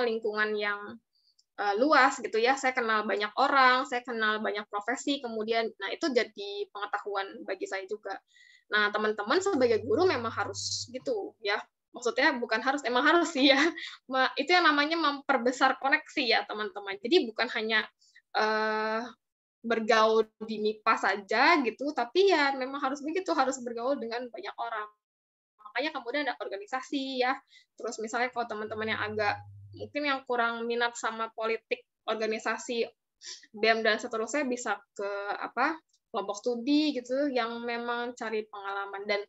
lingkungan yang luas gitu ya. Saya kenal banyak orang, saya kenal banyak profesi, kemudian nah itu jadi pengetahuan bagi saya juga. Nah, teman-teman sebagai guru memang harus gitu ya. Maksudnya bukan harus, emang harus sih ya. Itu yang namanya memperbesar koneksi ya, teman-teman. Jadi bukan hanya bergaul di MIPA saja gitu, tapi ya memang harus begitu, harus bergaul dengan banyak orang. Makanya kemudian ada organisasi ya. Terus misalnya kalau teman-teman yang agak mungkin yang kurang minat sama politik, organisasi, BEM dan seterusnya, bisa ke kelompok studi gitu yang memang cari pengalaman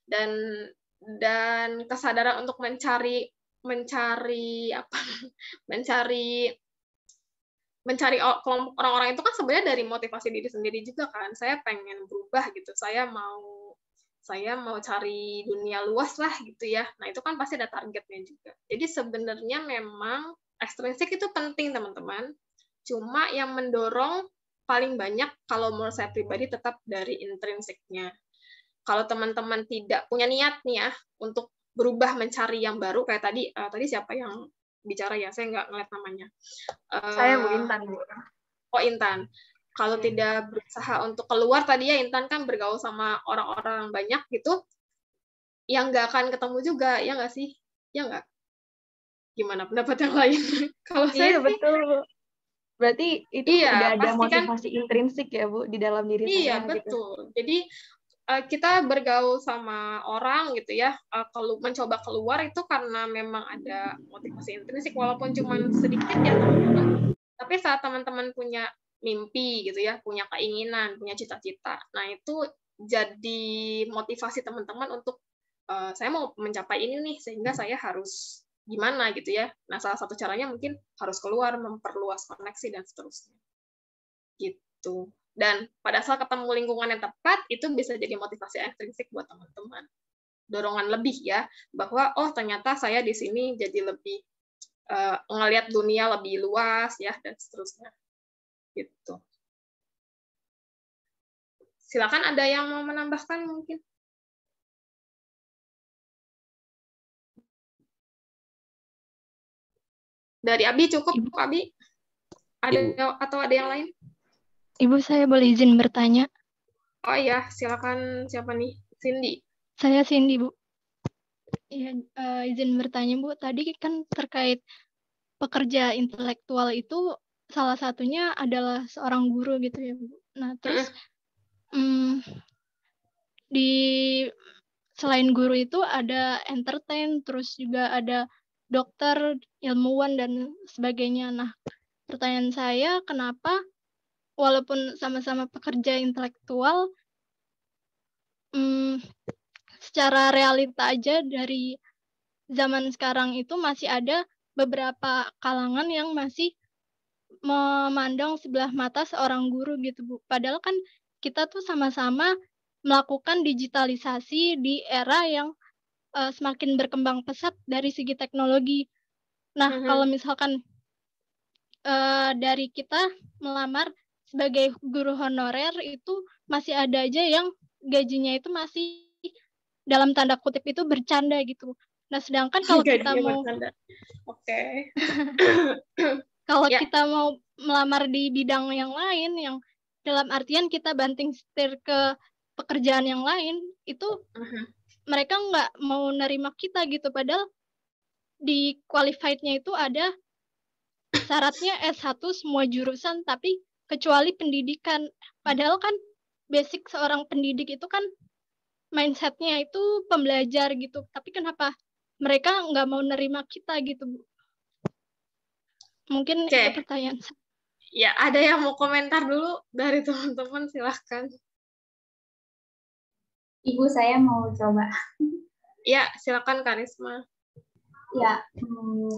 dan kesadaran untuk mencari kelompok orang-orang itu kan sebenarnya dari motivasi diri sendiri juga kan. Saya pengen berubah gitu, saya mau cari dunia luas lah gitu ya. Nah, itu kan pasti ada targetnya juga. Jadi sebenarnya memang ekstrinsik itu penting, teman-teman. Cuma yang mendorong paling banyak kalau menurut saya pribadi tetap dari intrinsiknya. Kalau teman-teman tidak punya niat nih ya untuk berubah mencari yang baru, kayak tadi siapa yang bicara ya? Saya nggak ngeliat namanya. Saya Bu Intan, Bu. Oh, Intan. Kalau tidak berusaha untuk keluar tadi ya, Intan kan bergaul sama orang-orang banyak gitu, yang nggak akan ketemu juga, ya nggak sih? Ya nggak? Gimana pendapat yang lain? Kalau saya betul, Bu. Berarti itu udah ada motivasi intrinsik ya, Bu, di dalam diri saya. Iya, betul. Gitu. Jadi kita bergaul sama orang gitu ya, mencoba keluar itu karena memang ada motivasi intrinsik, walaupun cuma sedikit ya teman-teman. Tapi saat teman-teman punya mimpi gitu ya, punya keinginan, punya cita-cita, nah itu jadi motivasi teman-teman untuk saya mau mencapai ini nih, sehingga saya harus gimana gitu ya. Nah, salah satu caranya mungkin harus keluar, memperluas koneksi dan seterusnya. Gitu. Dan pada saat ketemu lingkungan yang tepat, itu bisa jadi motivasi ekstrinsik buat teman-teman. Dorongan lebih ya, bahwa oh ternyata saya di sini jadi lebih ngelihat dunia lebih luas ya, dan seterusnya. Gitu. Silakan ada yang mau menambahkan mungkin. Dari Abi cukup, Ibu. Abi? Atau ada yang lain? Ibu, saya boleh izin bertanya? Oh iya, silakan. Siapa nih? Cindy. Saya Cindy, Bu. Iya, izin bertanya Bu, tadi kan terkait pekerja intelektual itu salah satunya adalah seorang guru gitu ya Bu. Nah terus di selain guru itu ada entertain, terus juga ada dokter, ilmuwan dan sebagainya. Nah pertanyaan saya, kenapa walaupun sama-sama pekerja intelektual, secara realita aja dari zaman sekarang itu masih ada beberapa kalangan yang masih memandang sebelah mata seorang guru gitu Bu. Padahal kan kita tuh sama-sama melakukan digitalisasi di era yang semakin berkembang pesat dari segi teknologi. Nah, kalau misalkan dari kita melamar sebagai guru honorer itu masih ada aja yang gajinya itu masih dalam tanda kutip itu bercanda gitu. Nah, sedangkan kalau kita mau kalau kita mau melamar di bidang yang lain, yang dalam artian kita banting setir ke pekerjaan yang lain, itu mereka nggak mau nerima kita gitu. Padahal di qualified-nya itu ada syaratnya S1 semua jurusan, tapi kecuali pendidikan. Padahal kan basic seorang pendidik itu kan mindset-nya itu pembelajar gitu. Tapi kenapa mereka nggak mau nerima kita gitu, Bu? Mungkin itu pertanyaan saya. Ya, ada yang mau komentar dulu dari teman-teman, silahkan. Ibu, saya mau coba. Ya, silakan Karisma. Ya,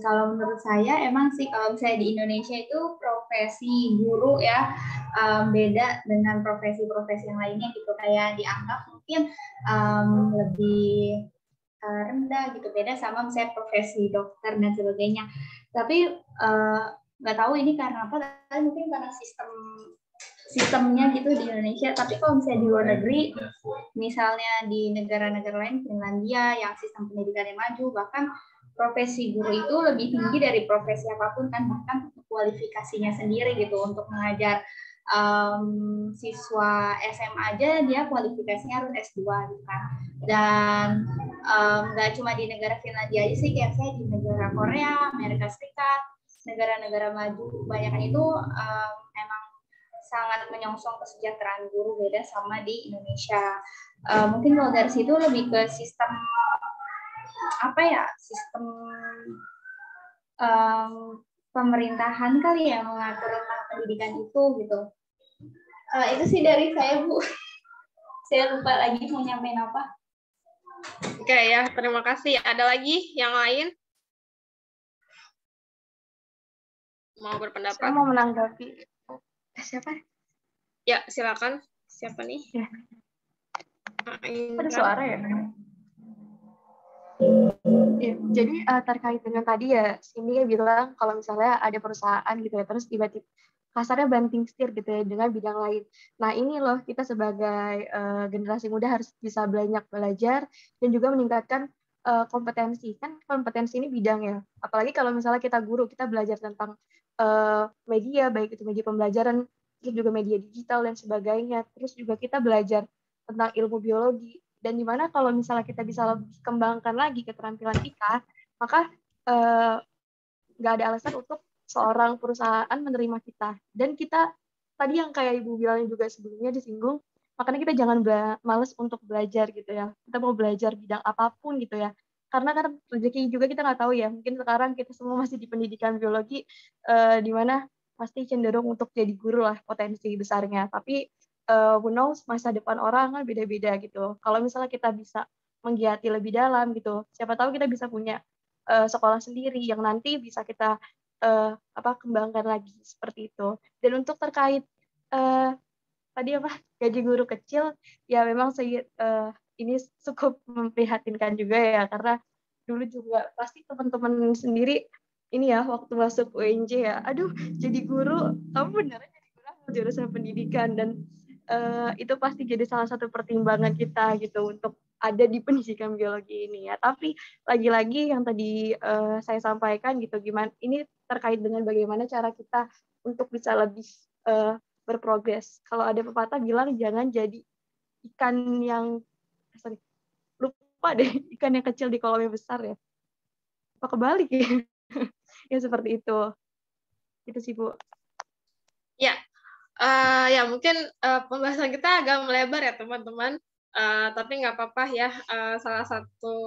kalau menurut saya emang sih kalau misalnya di Indonesia itu profesi guru ya beda dengan profesi-profesi yang lainnya gitu, kayak dianggap mungkin lebih rendah gitu, beda sama misalnya profesi dokter dan sebagainya. Tapi nggak tahu ini karena apa, mungkin karena sistemnya gitu di Indonesia. Tapi kalau misalnya di luar negeri, misalnya di negara-negara lain, Finlandia yang sistem pendidikannya maju, bahkan profesi guru itu lebih tinggi dari profesi apapun kan, bahkan kualifikasinya sendiri gitu untuk mengajar siswa SMA aja dia kualifikasinya harus S2 gitu kan. Dan nggak cuma di negara Finlandia aja sih, kayak saya di negara Korea, Amerika Serikat, negara-negara maju kebanyakan itu emang sangat menyongsong kesejahteraan guru, beda sama di Indonesia. Mungkin kalau dari situ lebih ke sistem apa ya, sistem pemerintahan kali ya mengatur tentang pendidikan itu gitu. Itu sih dari saya, Bu. Saya lupa lagi mau nyampein apa. Oke ya, terima kasih. Ada lagi yang lain? Mau berpendapat? Saya mau menanggapi. Siapa? Ya, silakan. Siapa nih? Ya. Ada suara ya? Ya, jadi terkait dengan tadi ya, Cindy bilang kalau misalnya ada perusahaan gitu ya, terus tiba-tiba kasarnya banting setir gitu ya dengan bidang lain. Nah ini loh, kita sebagai generasi muda harus bisa banyak belajar dan juga meningkatkan kompetensi. Kan kompetensi ini bidang ya, apalagi kalau misalnya kita guru, kita belajar tentang media, baik itu media pembelajaran, terus juga media digital dan sebagainya. Terus juga kita belajar tentang ilmu biologi. Dan dimana kalau misalnya kita bisa lebih kembangkan lagi keterampilan kita, maka nggak ada alasan untuk seorang perusahaan menerima kita. Dan kita, tadi yang kayak Ibu bilang juga sebelumnya disinggung, makanya kita jangan males untuk belajar gitu ya. Kita mau belajar bidang apapun gitu ya. Karena kan rezeki juga kita nggak tahu ya. Mungkin sekarang kita semua masih di pendidikan biologi, di mana pasti cenderung untuk jadi guru lah potensi besarnya. Tapi who knows, masa depan orang kan beda-beda gitu. Kalau misalnya kita bisa menggiati lebih dalam gitu, siapa tahu kita bisa punya sekolah sendiri yang nanti bisa kita kembangkan lagi seperti itu. Dan untuk terkait tadi gaji guru kecil, ya memang ini cukup memprihatinkan juga ya, karena dulu juga pasti teman-teman sendiri ini ya waktu masuk UNJ ya, aduh jadi guru, kamu beneran jadi guru jurusan pendidikan, dan itu pasti jadi salah satu pertimbangan kita gitu untuk ada di pendidikan biologi ini ya. Tapi lagi-lagi yang tadi saya sampaikan gitu, gimana ini terkait dengan bagaimana cara kita untuk bisa lebih berprogres. Kalau ada pepatah bilang jangan jadi ikan yang lupa deh, ikan yang kecil di kolam yang besar ya. Apa kebalik ya? Ya seperti itu. Itu sih, Bu. Ya, ya mungkin pembahasan kita agak melebar ya teman-teman. Tapi nggak apa-apa ya. Salah satu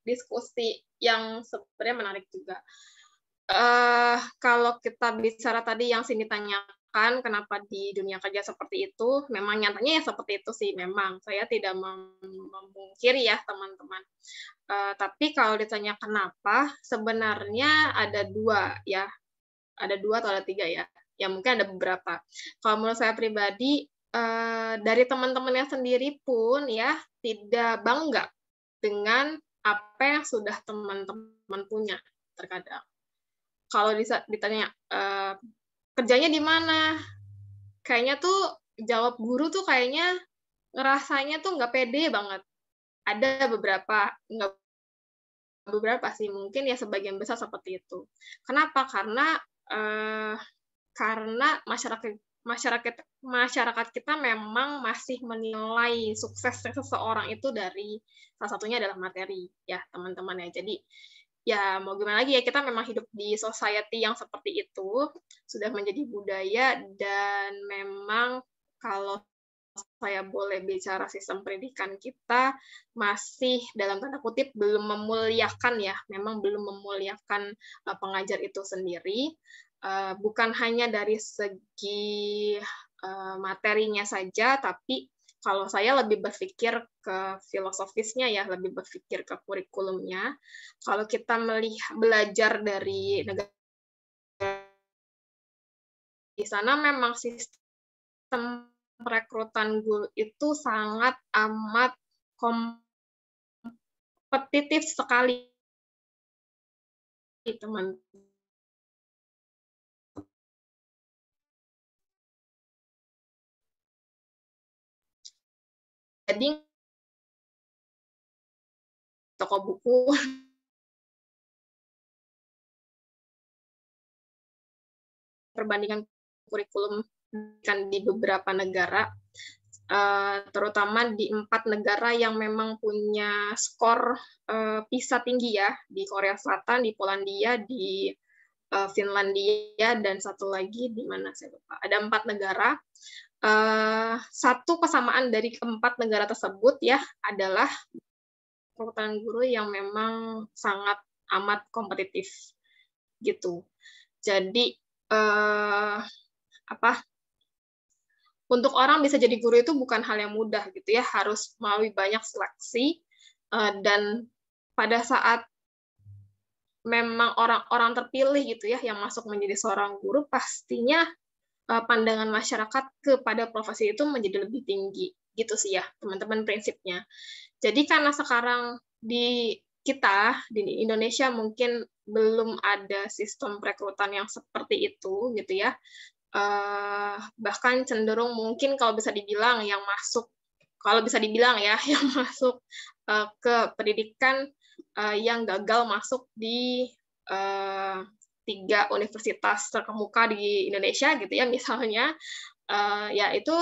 diskusi yang sebenarnya menarik juga. Kalau kita bicara tadi yang Cindy tanyakan, kenapa di dunia kerja seperti itu, memang nyatanya ya seperti itu sih, memang. Saya tidak memungkiri ya, teman-teman. Tapi kalau ditanya kenapa, sebenarnya ada dua ya. Ada dua atau ada tiga ya. Ya mungkin ada beberapa. Kalau menurut saya pribadi, dari teman-temannya sendiri pun ya, tidak bangga dengan apa yang sudah teman-teman punya terkadang. Kalau ditanya kerjanya di mana, kayaknya tuh jawab guru tuh kayaknya ngerasanya tuh nggak pede banget. Ada beberapa, nggak beberapa sih, mungkin ya sebagian besar seperti itu. Kenapa? Karena masyarakat kita memang masih menilai sukses seseorang itu dari salah satunya adalah materi ya teman-teman ya. Jadi ya mau gimana lagi ya, kita memang hidup di society yang seperti itu, sudah menjadi budaya, dan memang kalau saya boleh bicara sistem pendidikan kita masih dalam tanda kutip belum memuliakan ya, memang belum memuliakan pengajar itu sendiri, bukan hanya dari segi materinya saja, tapi kalau saya lebih berpikir ke filosofisnya ya, lebih berpikir ke kurikulumnya. Kalau kita belajar dari negara di sana, memang sistem perekrutan guru itu sangat amat kompetitif sekali, teman. Jadi toko buku perbandingan kurikulum kan di beberapa negara, terutama di 4 negara yang memang punya skor PISA tinggi ya, di Korea Selatan, di Polandia, di Finlandia, dan satu lagi di mana saya lupa. Ada 4 negara. Satu kesamaan dari keempat negara tersebut ya adalah perekrutan guru yang memang sangat amat kompetitif gitu. Jadi untuk orang bisa jadi guru itu bukan hal yang mudah gitu ya, harus melalui banyak seleksi, dan pada saat memang orang-orang terpilih gitu ya yang masuk menjadi seorang guru, pastinya pandangan masyarakat kepada profesi itu menjadi lebih tinggi gitu sih ya teman-teman prinsipnya. Jadi karena sekarang di kita di Indonesia mungkin belum ada sistem perekrutan yang seperti itu gitu ya, bahkan cenderung mungkin kalau bisa dibilang yang masuk ke pendidikan yang gagal masuk di 3 universitas terkemuka di Indonesia gitu ya misalnya, ya itu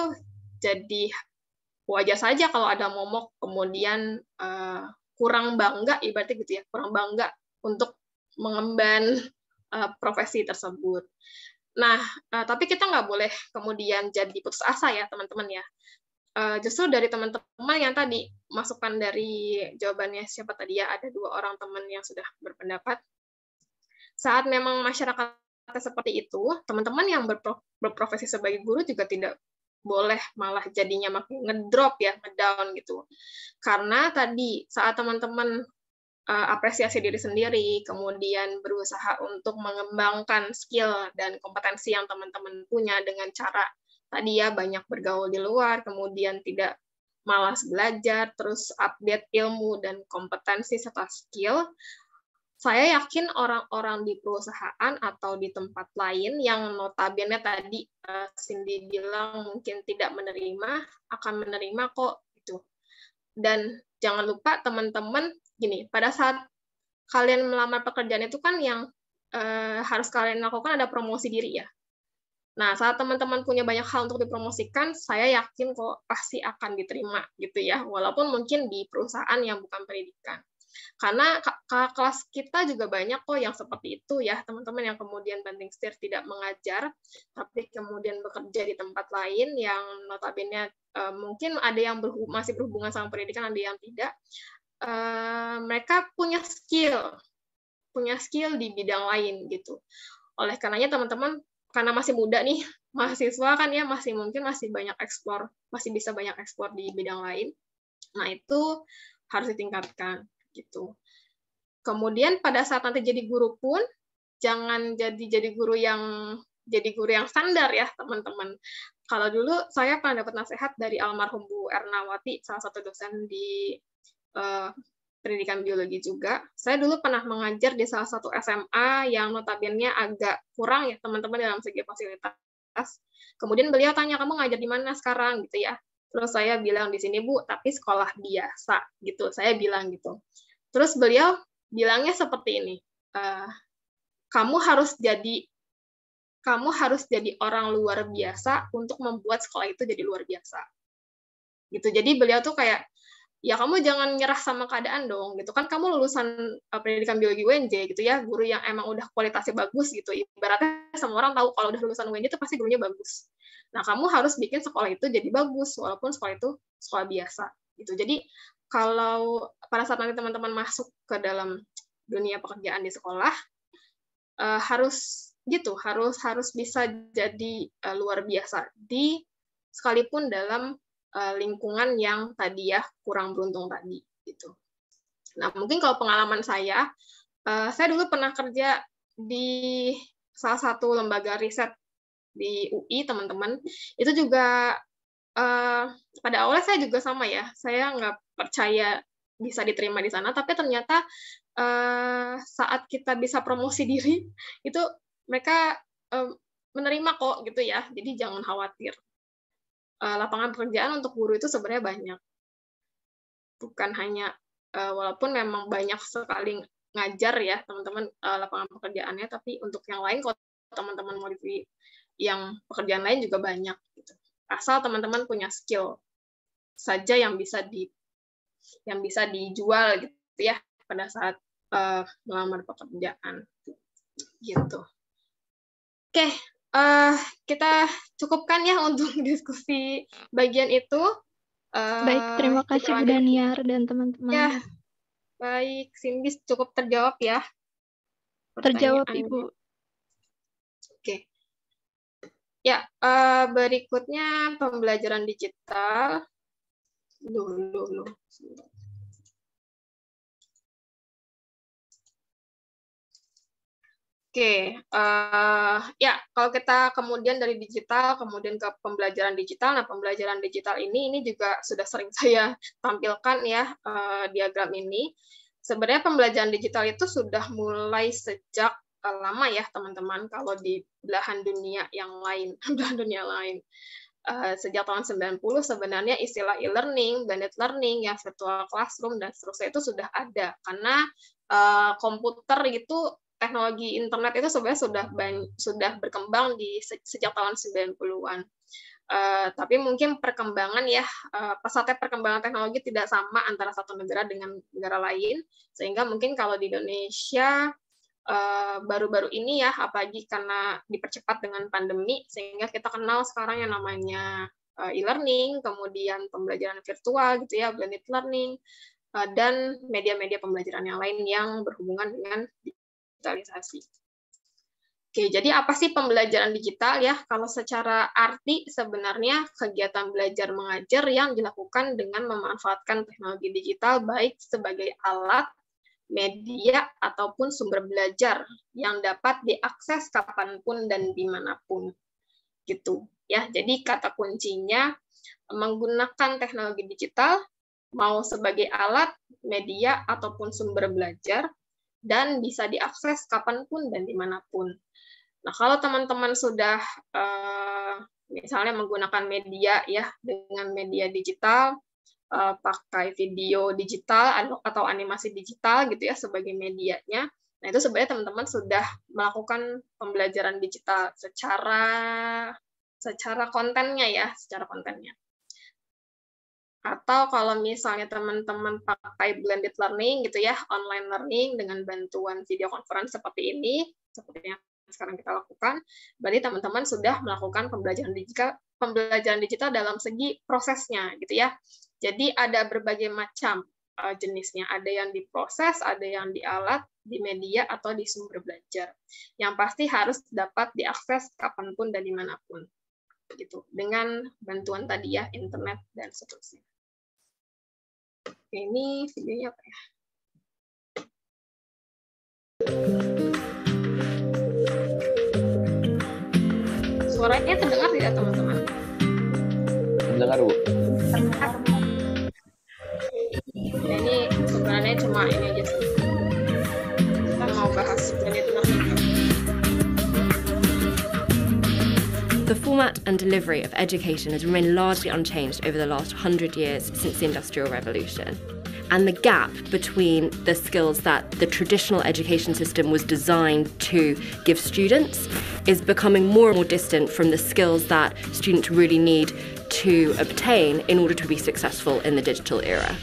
jadi wajar saja kalau ada momok kemudian kurang bangga ibaratnya gitu ya, kurang bangga untuk mengemban profesi tersebut. Nah, tapi kita nggak boleh kemudian jadi putus asa ya teman-teman ya. Justru dari teman-teman yang tadi masukan dari jawabannya siapa tadi ya, ada 2 orang teman yang sudah berpendapat. Saat memang masyarakatnya seperti itu, teman-teman yang berprofesi sebagai guru juga tidak boleh malah jadinya makin ngedrop ya, ngedown gitu. Karena tadi saat teman-teman apresiasi diri sendiri, kemudian berusaha untuk mengembangkan skill dan kompetensi yang teman-teman punya dengan cara tadi ya banyak bergaul di luar, kemudian tidak malas belajar, terus update ilmu dan kompetensi serta skill, saya yakin orang-orang di perusahaan atau di tempat lain yang notabene tadi Cindy bilang mungkin tidak menerima, akan menerima kok gitu. Dan jangan lupa teman-teman, gini, pada saat kalian melamar pekerjaan itu kan yang harus kalian lakukan ada promosi diri ya. Nah, saat teman-teman punya banyak hal untuk dipromosikan, saya yakin kok pasti akan diterima gitu ya, walaupun mungkin di perusahaan yang bukan pendidikan. Karena kakak kelas kita juga banyak kok yang seperti itu ya, teman-teman yang kemudian banting setir tidak mengajar, tapi kemudian bekerja di tempat lain yang notabene mungkin ada yang masih berhubungan sama pendidikan, ada yang tidak. Mereka punya skill di bidang lain gitu. Oleh karenanya teman-teman, karena masih muda nih, mahasiswa kan ya masih banyak eksplor, masih bisa banyak eksplor di bidang lain. Nah, itu harus ditingkatkan gitu. Kemudian pada saat nanti jadi guru pun jangan jadi guru yang standar ya, teman-teman. Kalau dulu saya pernah dapat nasihat dari almarhum Bu Ernawati, salah satu dosen di pendidikan biologi juga. Saya dulu pernah mengajar di salah satu SMA yang notabene agak kurang ya teman-teman dalam segi fasilitas. Kemudian beliau tanya, kamu ngajar di mana sekarang gitu ya. Terus saya bilang di sini Bu, tapi sekolah biasa gitu. Saya bilang gitu. Terus beliau bilangnya seperti ini, kamu harus jadi orang luar biasa untuk membuat sekolah itu jadi luar biasa. Gitu. Jadi beliau tuh kayak, ya kamu jangan nyerah sama keadaan dong, gitu kan kamu lulusan pendidikan biologi UNJ gitu ya, guru yang emang udah kualitasnya bagus gitu, ibaratnya semua orang tahu kalau udah lulusan UNJ itu pasti gurunya bagus. Nah, kamu harus bikin sekolah itu jadi bagus, walaupun sekolah itu sekolah biasa gitu. Jadi kalau pada saat nanti teman-teman masuk ke dalam dunia pekerjaan di sekolah, harus bisa jadi luar biasa sekalipun dalam lingkungan yang tadi ya kurang beruntung tadi gitu. Nah, mungkin kalau pengalaman saya dulu pernah kerja di salah satu lembaga riset di UI, teman-teman. Itu juga pada awalnya saya juga sama ya, saya nggak percaya bisa diterima di sana, tapi ternyata saat kita bisa promosi diri itu mereka menerima kok gitu ya. Jadi jangan khawatir. Lapangan pekerjaan untuk guru itu sebenarnya banyak. Bukan hanya, walaupun memang banyak sekali ngajar ya, teman-teman, lapangan pekerjaannya, tapi untuk yang lain, kalau teman-teman mau di yang pekerjaan lain juga banyak. Gitu. Asal teman-teman punya skill saja yang bisa dijual gitu ya, pada saat melamar pekerjaan. Gitu. Oke. Kita cukupkan ya untuk diskusi bagian itu. Baik, terima kasih Bu Daniar dan teman-teman. Ya, baik, Cindy cukup terjawab ya. Terjawab Ibu. Oke. Ya, berikutnya pembelajaran digital. Dulu. Oke, ya kalau kita kemudian dari digital kemudian ke pembelajaran digital, nah pembelajaran digital ini juga sudah sering saya tampilkan ya diagram ini. Sebenarnya pembelajaran digital itu sudah mulai sejak lama ya teman-teman kalau di belahan dunia lain. Sejak tahun 90 sebenarnya istilah e-learning, blended learning, ya virtual classroom dan seterusnya itu sudah ada karena komputer itu teknologi internet itu sebenarnya sudah berkembang sejak tahun 90-an. Tapi mungkin perkembangan ya, pesatnya perkembangan teknologi tidak sama antara satu negara dengan negara lain, sehingga mungkin kalau di Indonesia baru-baru ini ya, apalagi karena dipercepat dengan pandemi, sehingga kita kenal sekarang yang namanya e-learning, kemudian pembelajaran virtual gitu ya, blended learning, dan media-media pembelajaran yang lain yang berhubungan dengan digitalisasi. Oke, jadi apa sih pembelajaran digital ya? Kalau secara arti sebenarnya kegiatan belajar mengajar yang dilakukan dengan memanfaatkan teknologi digital baik sebagai alat, media, ataupun sumber belajar yang dapat diakses kapanpun dan dimanapun. Gitu ya. Jadi kata kuncinya menggunakan teknologi digital mau sebagai alat, media, ataupun sumber belajar dan bisa diakses kapanpun dan dimanapun. Nah, kalau teman-teman sudah misalnya menggunakan media ya dengan media digital, pakai video digital atau animasi digital gitu ya sebagai medianya, Nah, itu sebenarnya teman-teman sudah melakukan pembelajaran digital secara kontennya ya, secara kontennya. Atau kalau misalnya teman-teman pakai blended learning gitu ya, online learning dengan bantuan video conference seperti ini, seperti yang sekarang kita lakukan, berarti teman-teman sudah melakukan pembelajaran digital dalam segi prosesnya gitu ya. Jadi ada berbagai macam jenisnya, ada yang diproses, ada yang di alat, di media, atau di sumber belajar. Yang pasti harus dapat diakses kapanpun dan dimanapun, gitu. Dengan bantuan tadi ya, internet dan seterusnya. Oke, ini videonya apa ya? Suaranya terdengar tidak, teman-teman? Terdengar, Bu. Terdengar. Nah, ini sebenarnya cuma ini aja sih. Kita mau bahas blended learning. The format and delivery of education has remained largely unchanged over the last 100 years since the Industrial Revolution. And the gap between the skills that the traditional education system was designed to give students is becoming more and more distant from the skills that students really need to obtain in order to be successful in the digital era.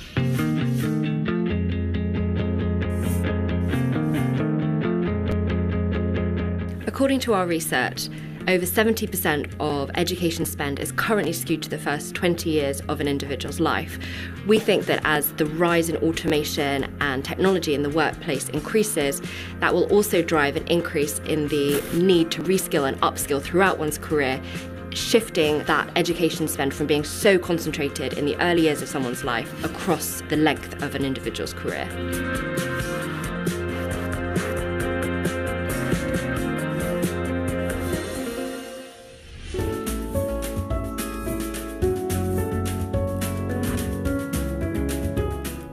According to our research, over 70% of education spend is currently skewed to the first 20 years of an individual's life. We think that as the rise in automation and technology in the workplace increases, that will also drive an increase in the need to reskill and upskill throughout one's career, shifting that education spend from being so concentrated in the early years of someone's life across the length of an individual's career.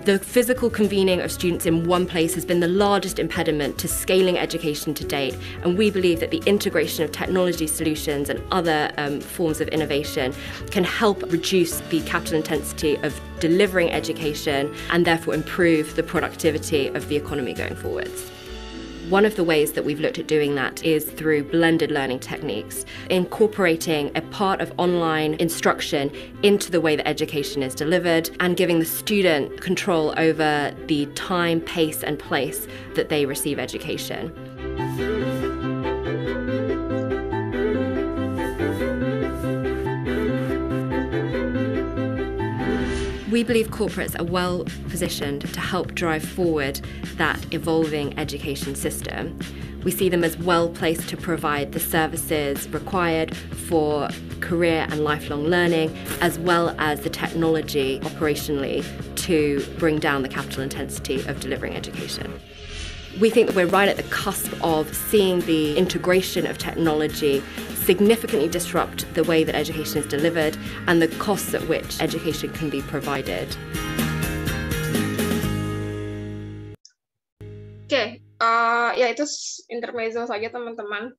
The physical convening of students in one place has been the largest impediment to scaling education to date, and we believe that the integration of technology solutions and other forms of innovation can help reduce the capital intensity of delivering education and therefore improve the productivity of the economy going forwards. One of the ways that we've looked at doing that is through blended learning techniques, incorporating a part of online instruction into the way that education is delivered and giving the student control over the time, pace, and place that they receive education. We believe corporates are well positioned to help drive forward that evolving education system. We see them as well placed to provide the services required for career and lifelong learning, as well as the technology operationally to bring down the capital intensity of delivering education. We think that we're right at the cusp of seeing the integration of technology significantly disrupt the way that education is delivered and the costs at which education can be provided. Oke, ya itu intermezzo saja teman-teman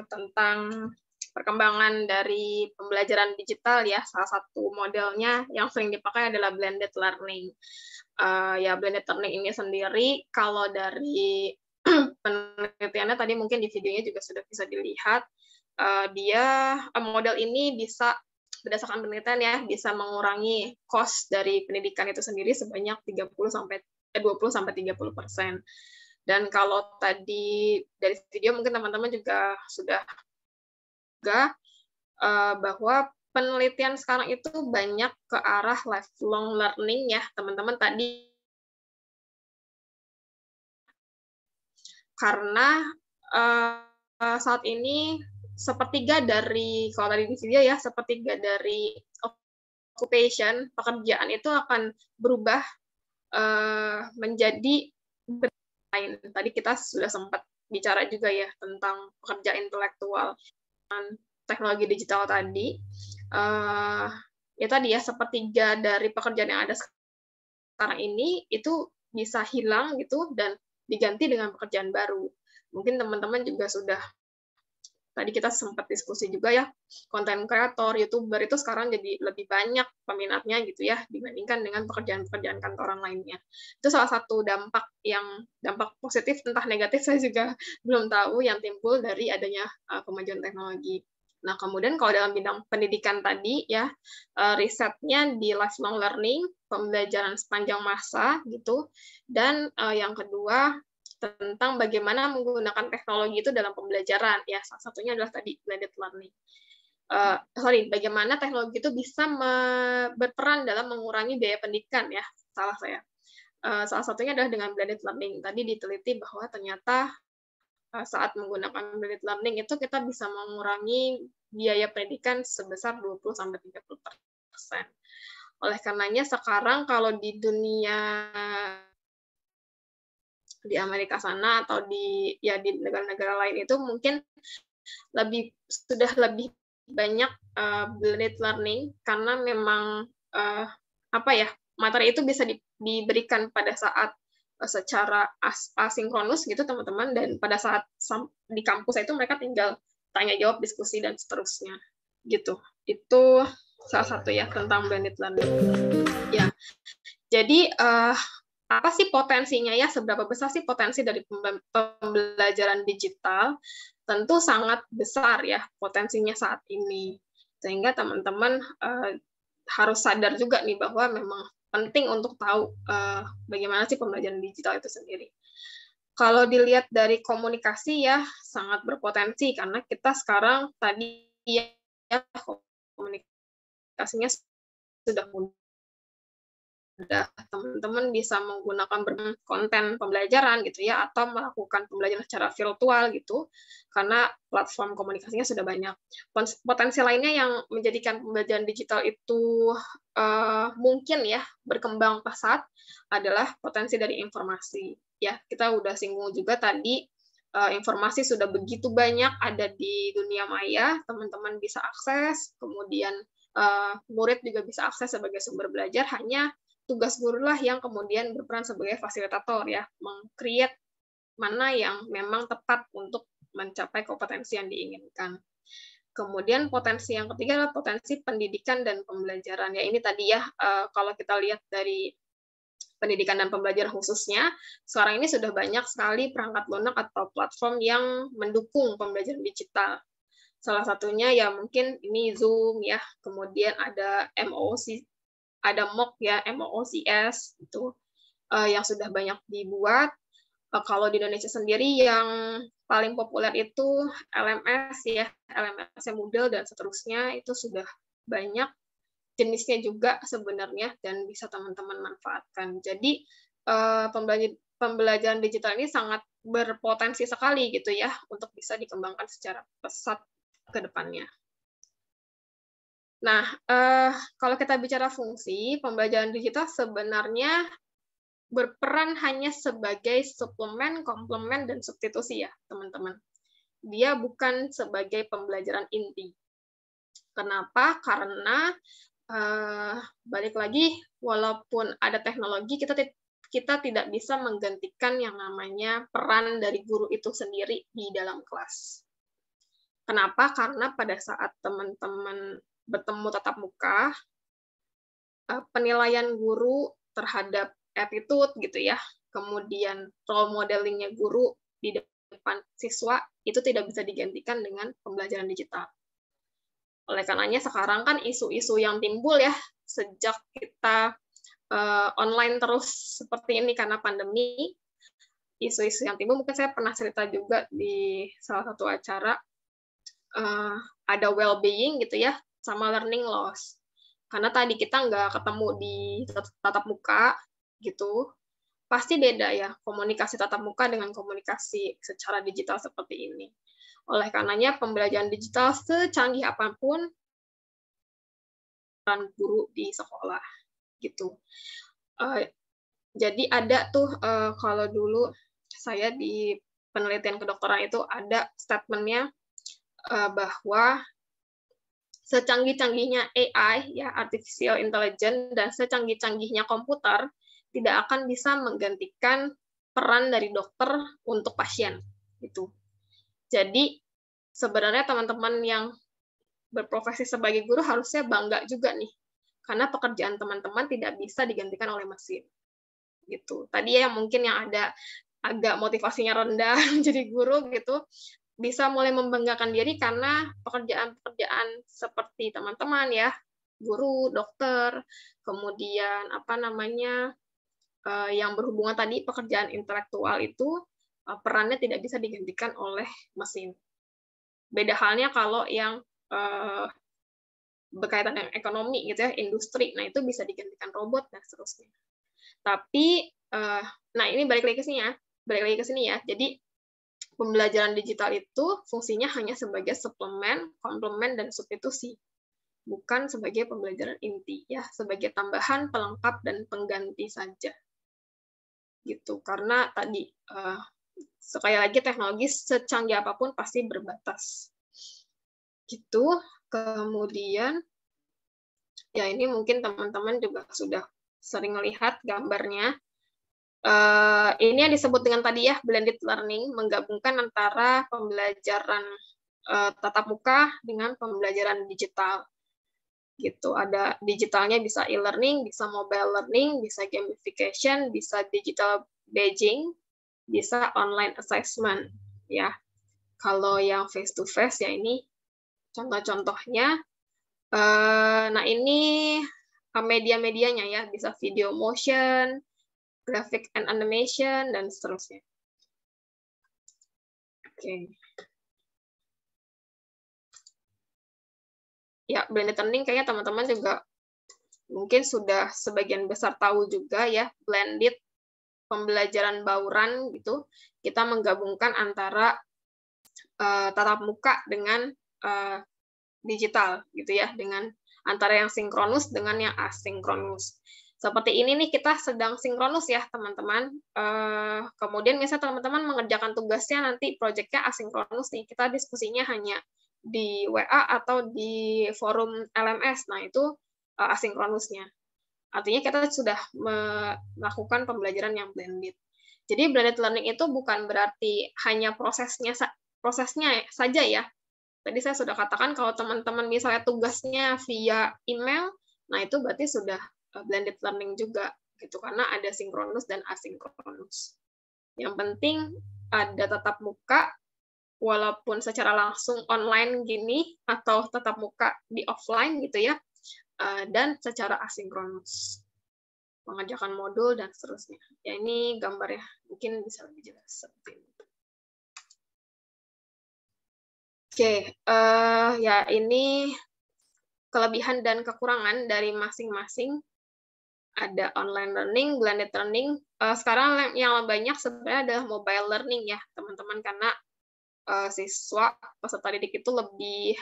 tentang perkembangan dari pembelajaran digital ya. Salah satu modelnya yang sering dipakai adalah blended learning. Ya blended learning ini sendiri kalau dari penelitiannya tadi mungkin di videonya juga sudah bisa dilihat, dia model ini bisa berdasarkan penelitian ya bisa mengurangi cost dari pendidikan itu sendiri sebanyak 20-30%. Dan kalau tadi dari video mungkin teman-teman juga sudah bahwa penelitian sekarang itu banyak ke arah lifelong learning ya teman-teman tadi, karena saat ini sepertiga dari, kalau tadi di video ya, sepertiga dari occupation, pekerjaan itu akan berubah menjadi lain. Tadi kita sudah sempat bicara juga ya tentang pekerja intelektual dan teknologi digital tadi. Ya tadi ya, sepertiga dari pekerjaan yang ada sekarang ini itu bisa hilang gitu dan diganti dengan pekerjaan baru. Mungkin teman-teman juga sudah tadi kita sempat diskusi juga ya, konten kreator, YouTuber itu sekarang jadi lebih banyak peminatnya gitu ya dibandingkan dengan pekerjaan-pekerjaan kantoran lainnya. Itu salah satu dampak positif entah negatif saya juga belum tahu yang timbul dari adanya kemajuan teknologi. Nah, kemudian kalau dalam bidang pendidikan tadi ya, risetnya di lifelong learning, pembelajaran sepanjang masa gitu, dan yang kedua tentang bagaimana menggunakan teknologi itu dalam pembelajaran ya, salah satunya adalah tadi blended learning. Bagaimana teknologi itu bisa berperan dalam mengurangi biaya pendidikan ya, salah satunya adalah dengan blended learning. Tadi diteliti bahwa ternyata saat menggunakan blended learning itu kita bisa mengurangi biaya pendidikan sebesar 20-30%. Oleh karenanya sekarang kalau di dunia di Amerika sana atau di negara-negara lain itu mungkin sudah lebih banyak blended learning karena memang materi itu bisa diberikan pada saat secara asinkronus gitu teman-teman, dan pada saat di kampus itu mereka tinggal tanya jawab, diskusi dan seterusnya gitu. Itu salah satu ya tentang blended learning. Ya. Jadi apa sih potensinya ya? Seberapa besar sih potensi dari pembelajaran digital? Tentu sangat besar ya potensinya saat ini. Sehingga teman-teman harus sadar juga nih bahwa memang penting untuk tahu bagaimana sih pembelajaran digital itu sendiri. Kalau dilihat dari komunikasi ya sangat berpotensi karena kita sekarang tadi ya komunikasinya sudah mudah. Teman-teman bisa menggunakan konten pembelajaran gitu ya, atau melakukan pembelajaran secara virtual gitu, karena platform komunikasinya sudah banyak. Potensi lainnya yang menjadikan pembelajaran digital itu mungkin ya berkembang pesat adalah potensi dari informasi. Ya, kita udah singgung juga tadi, informasi sudah begitu banyak ada di dunia maya, teman-teman bisa akses, kemudian murid juga bisa akses sebagai sumber belajar, hanya tugas guru lah yang kemudian berperan sebagai fasilitator ya, meng-create mana yang memang tepat untuk mencapai kompetensi yang diinginkan. Kemudian potensi yang ketiga adalah potensi pendidikan dan pembelajaran. Ya ini tadi ya, kalau kita lihat dari pendidikan dan pembelajaran khususnya, sekarang ini sudah banyak sekali perangkat lunak atau platform yang mendukung pembelajaran digital. Salah satunya ya mungkin ini Zoom ya, kemudian ada MOOC, ada MOOC ya, MOOCs itu yang sudah banyak dibuat. Kalau di Indonesia sendiri yang paling populer itu LMS ya, LMS Moodle dan seterusnya, itu sudah banyak jenisnya juga sebenarnya dan bisa teman-teman manfaatkan. Jadi pembelajaran digital ini sangat berpotensi sekali gitu ya untuk bisa dikembangkan secara pesat ke depannya. Nah, kalau kita bicara fungsi, pembelajaran digital sebenarnya berperan hanya sebagai suplemen, komplement, dan substitusi ya, teman-teman. Dia bukan sebagai pembelajaran inti. Kenapa? Karena, balik lagi, walaupun ada teknologi, kita tidak bisa menggantikan yang namanya peran dari guru itu sendiri di dalam kelas. Kenapa? Karena pada saat teman-teman bertemu tatap muka, penilaian guru terhadap attitude gitu ya, kemudian role modelingnya guru di depan siswa itu tidak bisa digantikan dengan pembelajaran digital. Oleh karenanya sekarang kan isu-isu yang timbul ya sejak kita online terus seperti ini karena pandemi, isu-isu yang timbul mungkin saya pernah cerita juga di salah satu acara, ada well-being gitu ya, sama learning loss. Karena tadi kita nggak ketemu di tatap muka, gitu, pasti beda ya komunikasi tatap muka dengan komunikasi secara digital seperti ini. Oleh karenanya pembelajaran digital secanggih apapun peran guru di sekolah, gitu. Jadi ada tuh kalau dulu saya di penelitian kedokteran itu ada statementnya bahwa secanggih-canggihnya AI, ya artificial intelligence, dan secanggih-canggihnya komputer tidak akan bisa menggantikan peran dari dokter untuk pasien. Gitu. Jadi sebenarnya teman-teman yang berprofesi sebagai guru harusnya bangga juga nih, karena pekerjaan teman-teman tidak bisa digantikan oleh mesin. Gitu. Tadi ya mungkin yang ada agak motivasinya rendah menjadi guru gitu, bisa mulai membanggakan diri karena pekerjaan-pekerjaan seperti teman-teman ya, guru, dokter, kemudian yang berhubungan tadi pekerjaan intelektual itu perannya tidak bisa digantikan oleh mesin. Beda halnya kalau yang berkaitan dengan ekonomi gitu ya, industri, nah itu bisa digantikan robot dan seterusnya. Tapi nah ini balik lagi ke sini ya. Jadi pembelajaran digital itu fungsinya hanya sebagai suplemen, komplement dan substitusi, bukan sebagai pembelajaran inti ya, sebagai tambahan, pelengkap dan pengganti saja. Gitu. Karena tadi sekali lagi teknologi secanggih apapun pasti berbatas. Gitu. Kemudian ya ini mungkin teman-teman juga sudah sering melihat gambarnya. Ini yang disebut dengan tadi ya blended learning, menggabungkan antara pembelajaran tatap muka dengan pembelajaran digital. Gitu. Ada digitalnya bisa e-learning, bisa mobile learning, bisa gamification, bisa digital badging, bisa online assessment ya. Kalau yang face to face ya ini contoh-contohnya. Nah ini media-medianya ya, bisa video motion, graphic and animation dan seterusnya. Oke. Ya, blended learning kayaknya teman-teman juga mungkin sudah sebagian besar tahu juga ya, blended pembelajaran bauran gitu. Kita menggabungkan antara tatap muka dengan digital gitu ya, dengan antara yang sinkronus dengan yang asinkronus. Seperti ini nih kita sedang sinkronus ya teman-teman. Kemudian misalnya teman-teman mengerjakan tugasnya nanti proyeknya asinkronus nih, kita diskusinya hanya di WA atau di forum LMS. Nah itu asinkronusnya. Artinya kita sudah melakukan pembelajaran yang blended. Jadi blended learning itu bukan berarti hanya prosesnya saja ya. Tadi saya sudah katakan kalau teman-teman misalnya tugasnya via email, nah itu berarti sudah blended learning juga gitu, karena ada sinkronus dan asinkronus. Yang penting ada tatap muka walaupun secara langsung online gini atau tatap muka di offline gitu ya, dan secara asinkronus mengerjakan modul dan seterusnya. Ya ini gambar ya, mungkin bisa lebih jelas seperti ini. Oke, ya ini kelebihan dan kekurangan dari masing-masing. Ada online learning, blended learning. Sekarang yang banyak sebenarnya adalah mobile learning ya, teman-teman, karena siswa peserta didik itu lebih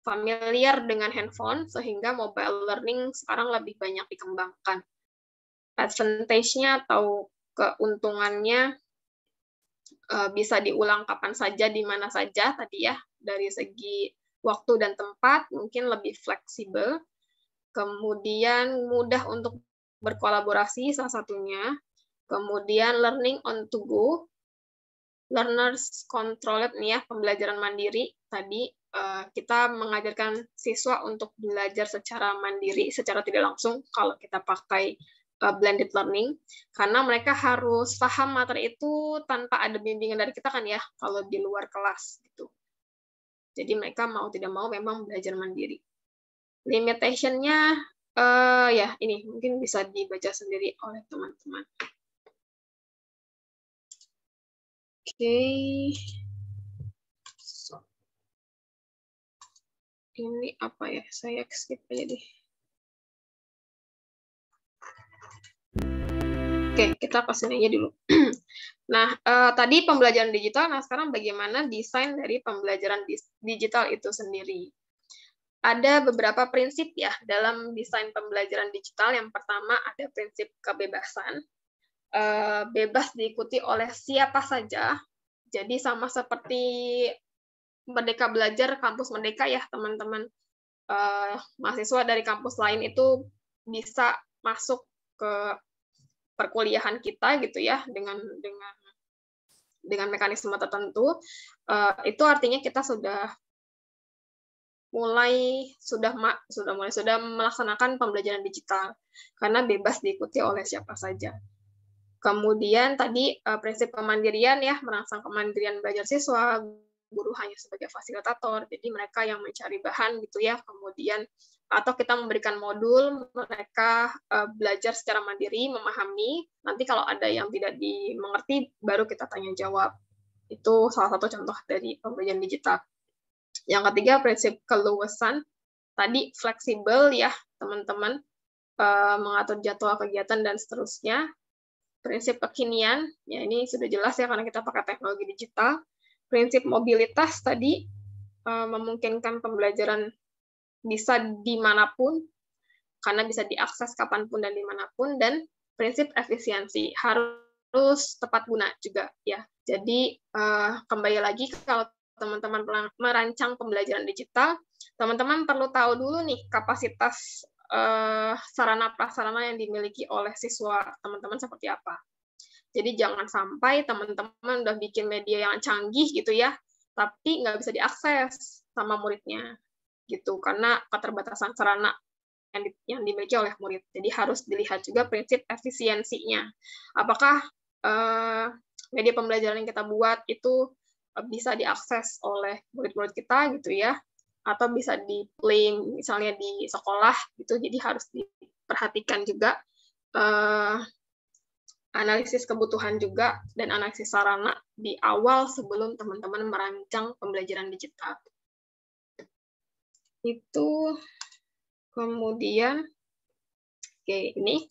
familiar dengan handphone, sehingga mobile learning sekarang lebih banyak dikembangkan. Advantage-nya atau keuntungannya bisa diulang kapan saja, di mana saja tadi ya, dari segi waktu dan tempat, mungkin lebih fleksibel. Kemudian mudah untuk berkolaborasi salah satunya. Kemudian learning on to go, learners controlled nih ya, pembelajaran mandiri. Tadi kita mengajarkan siswa untuk belajar secara mandiri, secara tidak langsung kalau kita pakai blended learning, karena mereka harus paham materi itu tanpa ada bimbingan dari kita kan ya, kalau di luar kelas gitu. Jadi mereka mau tidak mau memang belajar mandiri. Limitation-nya ya ini mungkin bisa dibaca sendiri oleh teman-teman. Oke. So. Ini apa ya? Saya skip aja deh. Oke, kita ke sini aja dulu. Nah, tadi pembelajaran digital, nah sekarang bagaimana desain dari pembelajaran digital itu sendiri. Ada beberapa prinsip ya dalam desain pembelajaran digital. Yang pertama ada prinsip kebebasan. Bebas diikuti oleh siapa saja. Jadi sama seperti Merdeka Belajar, kampus Merdeka ya teman-teman. Mahasiswa dari kampus lain itu bisa masuk ke perkuliahan kita gitu ya, dengan dengan mekanisme tertentu, itu artinya kita sudah melaksanakan pembelajaran digital karena bebas diikuti oleh siapa saja. Kemudian tadi prinsip kemandirian ya, merangsang kemandirian belajar siswa, guru hanya sebagai fasilitator, jadi mereka yang mencari bahan gitu ya. Kemudian atau kita memberikan modul, mereka belajar secara mandiri, memahami. Nanti kalau ada yang tidak dimengerti, baru kita tanya jawab. Itu salah satu contoh dari pembelajaran digital. Yang ketiga, prinsip keluasan. Tadi fleksibel ya, teman-teman, mengatur jadwal kegiatan dan seterusnya. Prinsip kekinian, ya ini sudah jelas ya karena kita pakai teknologi digital. Prinsip mobilitas tadi, memungkinkan pembelajaran bisa dimanapun, karena bisa diakses kapanpun dan dimanapun. Dan prinsip efisiensi, harus tepat guna juga ya. Jadi kembali lagi kalau teman-teman merancang pembelajaran digital, teman-teman perlu tahu dulu nih kapasitas sarana-prasarana yang dimiliki oleh siswa teman-teman seperti apa. Jadi jangan sampai teman-teman udah bikin media yang canggih gitu ya, tapi nggak bisa diakses sama muridnya gitu, karena keterbatasan sarana yang dimiliki oleh murid. Jadi harus dilihat juga prinsip efisiensinya. Apakah media pembelajaran yang kita buat itu bisa diakses oleh murid-murid kita gitu ya, atau bisa di-play misalnya di sekolah gitu. Jadi harus diperhatikan juga analisis kebutuhan juga dan analisis sarana di awal sebelum teman-teman merancang pembelajaran digital. Itu kemudian ini.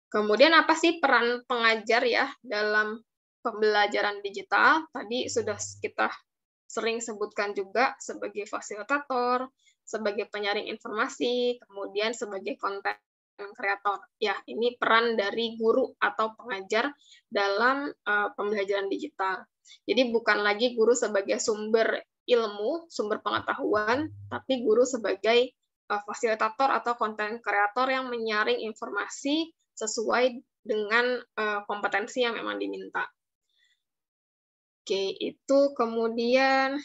Kemudian apa sih peran pengajar ya dalam pembelajaran digital? Tadi sudah kita sering sebutkan juga sebagai fasilitator, sebagai penyaring informasi, kemudian sebagai konten kreator. Ya, ini peran dari guru atau pengajar dalam pembelajaran digital. Jadi bukan lagi guru sebagai sumber ilmu, sumber pengetahuan, tapi guru sebagai fasilitator atau konten kreator yang menyaring informasi sesuai dengan kompetensi yang memang diminta. Oke, itu kemudian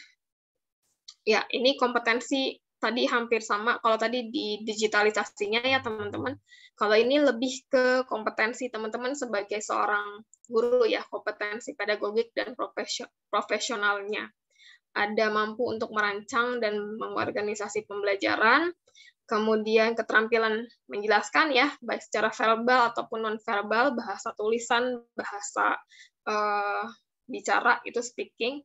ya ini kompetensi tadi hampir sama. Kalau tadi di digitalisasinya ya teman-teman, kalau ini lebih ke kompetensi teman-teman sebagai seorang guru ya, kompetensi pedagogik dan profesionalnya. Ada mampu untuk merancang dan mengorganisasi pembelajaran, kemudian keterampilan menjelaskan ya, baik secara verbal ataupun non-verbal, bahasa tulisan, bahasa bicara, itu speaking.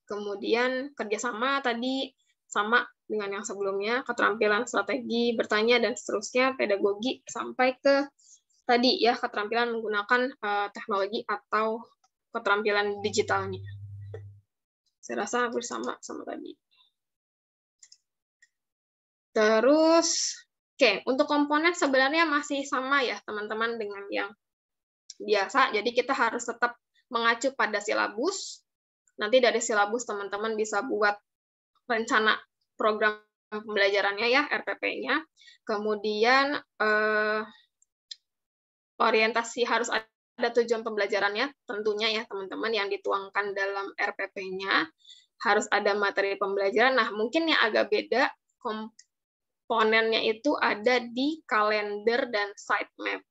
Kemudian kerjasama tadi sama dengan yang sebelumnya, keterampilan strategi, bertanya, dan seterusnya, pedagogi, sampai ke tadi ya, keterampilan menggunakan teknologi atau keterampilan digitalnya. Saya rasa hampir sama tadi. Terus, oke, untuk komponen sebenarnya masih sama ya, teman-teman, dengan yang biasa. Jadi kita harus tetap mengacu pada silabus. Nanti dari silabus teman-teman bisa buat rencana program pembelajarannya ya, RPP-nya. Kemudian orientasi harus ada tujuan pembelajarannya tentunya ya teman-teman yang dituangkan dalam RPP-nya. Harus ada materi pembelajaran. Nah, mungkin yang agak beda komponennya itu ada di kalender dan sitemap.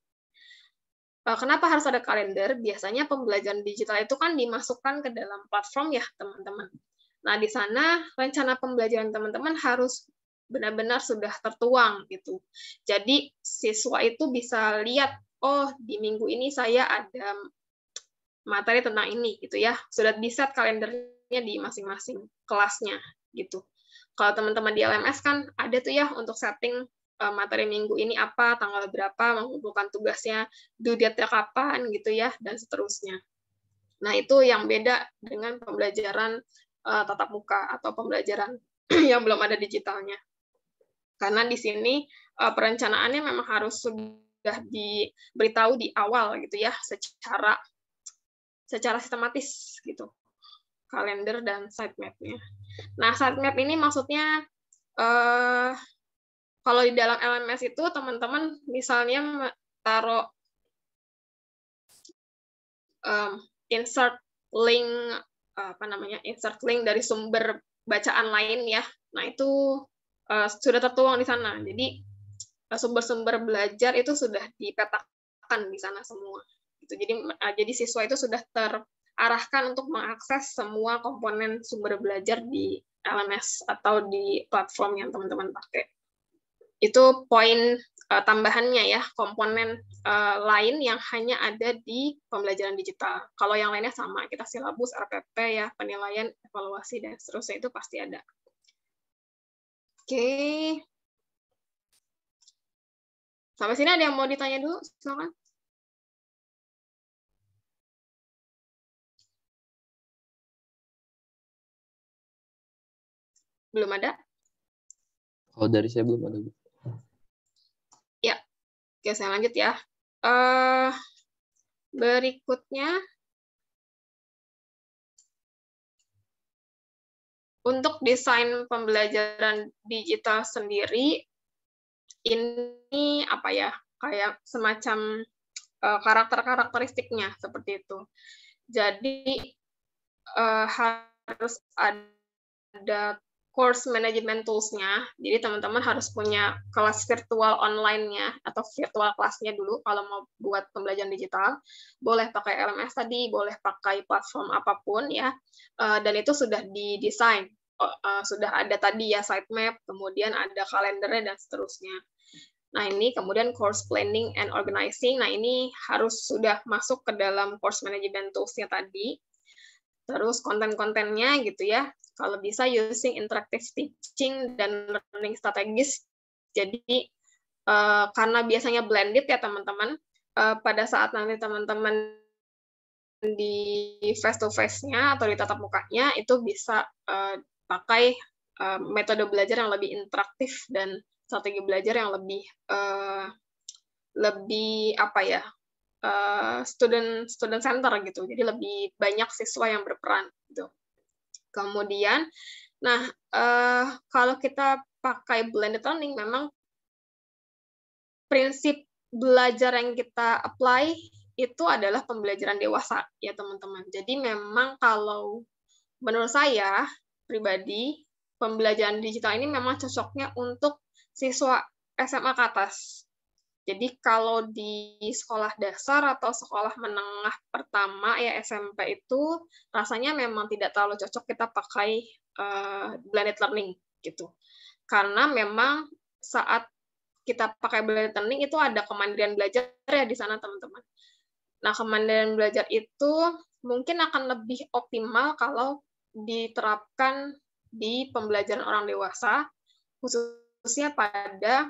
Kenapa harus ada kalender? Biasanya pembelajaran digital itu kan dimasukkan ke dalam platform ya, teman-teman. Nah, di sana rencana pembelajaran teman-teman harus benar-benar sudah tertuang gitu. Jadi siswa itu bisa lihat, oh di minggu ini saya ada materi tentang ini gitu ya. Sudah di-set kalendernya di masing-masing kelasnya gitu. Kalau teman-teman di LMS kan ada tuh ya untuk setting materi minggu ini apa, tanggal berapa, mengumpulkan tugasnya, due date-nya kapan gitu ya, dan seterusnya. Nah, itu yang beda dengan pembelajaran tatap muka atau pembelajaran yang belum ada digitalnya. Karena di sini perencanaannya memang harus sudah diberitahu di awal gitu ya, secara sistematis gitu. Kalender dan sitemap-nya. Nah, sitemap ini maksudnya kalau di dalam LMS itu teman-teman misalnya taruh insert link insert link dari sumber bacaan lain ya. Nah, itu sudah tertuang di sana. Jadi sumber-sumber belajar itu sudah dipetakan di sana semua. Gitu. Jadi siswa itu sudah terarahkan untuk mengakses semua komponen sumber belajar di LMS atau di platform yang teman-teman pakai. Itu poin tambahannya ya, komponen lain yang hanya ada di pembelajaran digital. Kalau yang lainnya sama, kita silabus, RPP ya, penilaian, evaluasi, dan seterusnya itu pasti ada. Oke. Sampai sini ada yang mau ditanya dulu? Silakan. Belum ada? Kalau dari saya belum ada, Bu. Ya. Oke, saya lanjut ya. Berikutnya, untuk desain pembelajaran digital sendiri, ini apa ya, kayak semacam karakteristiknya seperti itu. Jadi harus ada course management tools-nya. Jadi teman-teman harus punya kelas virtual online-nya atau virtual kelasnya dulu kalau mau buat pembelajaran digital. Boleh pakai LMS tadi, boleh pakai platform apapun ya. Dan itu sudah didesain. Sudah ada tadi ya sitemap, kemudian ada kalendernya dan seterusnya. Nah, ini kemudian course planning and organizing. Nah, ini harus sudah masuk ke dalam course management tools-nya tadi. Terus konten-kontennya gitu ya. Kalau bisa using interactive teaching dan learning strategies. Jadi karena biasanya blended ya teman-teman, pada saat nanti teman-teman di face-to-face-nya atau di tatap mukanya itu bisa pakai metode belajar yang lebih interaktif dan strategi belajar yang lebih apa ya, student center gitu. Jadi lebih banyak siswa yang berperan gitu. Kemudian, nah kalau kita pakai blended learning, memang prinsip belajar yang kita apply itu adalah pembelajaran dewasa ya teman-teman. Jadi memang kalau menurut saya pribadi, pembelajaran digital ini memang cocoknya untuk siswa SMA ke atas. Jadi kalau di sekolah dasar atau sekolah menengah pertama ya SMP itu rasanya memang tidak terlalu cocok kita pakai blended learning gitu. Karena memang saat kita pakai blended learning itu ada kemandirian belajar ya di sana teman-teman. Nah, kemandirian belajar itu mungkin akan lebih optimal kalau diterapkan di pembelajaran orang dewasa, khususnya pada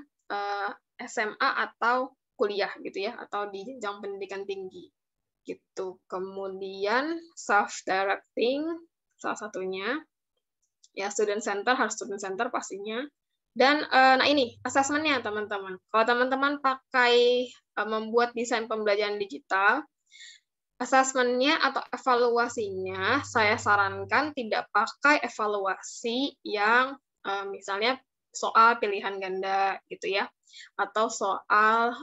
SMA atau kuliah gitu ya, atau di jenjang pendidikan tinggi gitu. Kemudian self directing salah satunya ya, student center harus student center pastinya. Dan nah ini assessment-nya teman-teman. Kalau teman-teman pakai membuat desain pembelajaran digital, assessment-nya atau evaluasinya saya sarankan tidak pakai evaluasi yang misalnya soal pilihan ganda gitu ya, atau soal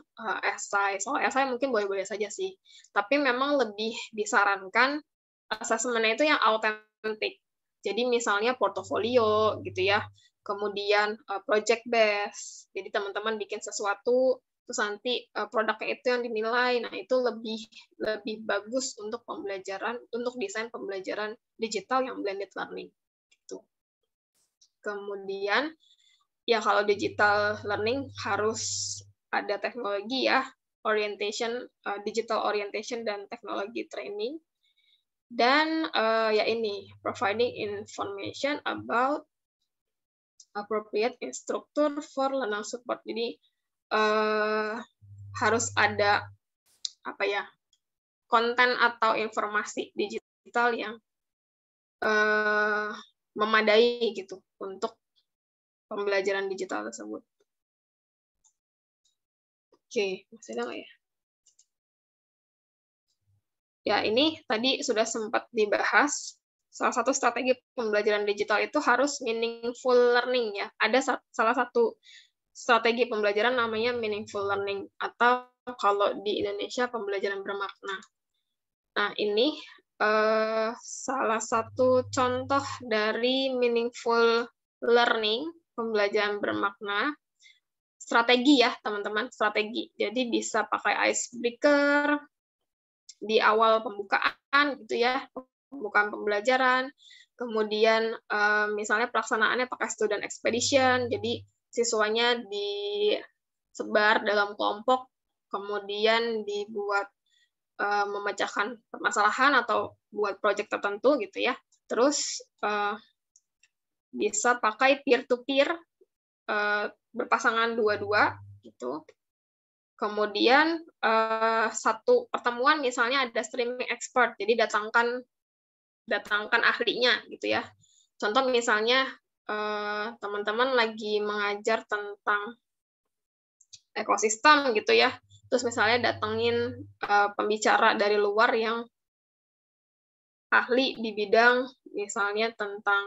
esai. Soal esai mungkin boleh-boleh saja sih, tapi memang lebih disarankan assessment-nya itu yang autentik. Jadi misalnya portofolio gitu ya, kemudian project based. Jadi teman-teman bikin sesuatu terus nanti produknya itu yang dinilai. Nah, itu lebih bagus untuk pembelajaran, untuk desain pembelajaran digital yang blended learning gitu. Kemudian ya kalau digital learning harus ada teknologi ya, orientation, digital orientation dan teknologi training. Dan ya ini providing information about appropriate instructor for learner support. Jadi harus ada apa ya, konten atau informasi digital yang memadai gitu untuk pembelajaran digital tersebut. Oke, masih ada nggak ya? Ya, ini tadi sudah sempat dibahas. Salah satu strategi pembelajaran digital itu harus meaningful learning ya. Ada salah satu strategi pembelajaran namanya meaningful learning, atau kalau di Indonesia pembelajaran bermakna. Nah, ini salah satu contoh dari meaningful learning, pembelajaran bermakna, strategi ya teman-teman, strategi. Jadi bisa pakai icebreaker di awal pembukaan gitu ya, pembukaan pembelajaran. Kemudian misalnya pelaksanaannya pakai student expedition, jadi siswanya disebar dalam kelompok, kemudian dibuat memecahkan permasalahan atau buat project tertentu gitu ya. Terus bisa pakai peer-to-peer, berpasangan dua-dua gitu. Kemudian satu pertemuan misalnya ada streaming expert, jadi datangkan ahlinya gitu ya. Contoh misalnya teman-teman lagi mengajar tentang ekosistem gitu ya. Terus misalnya datengin pembicara dari luar yang ahli di bidang misalnya tentang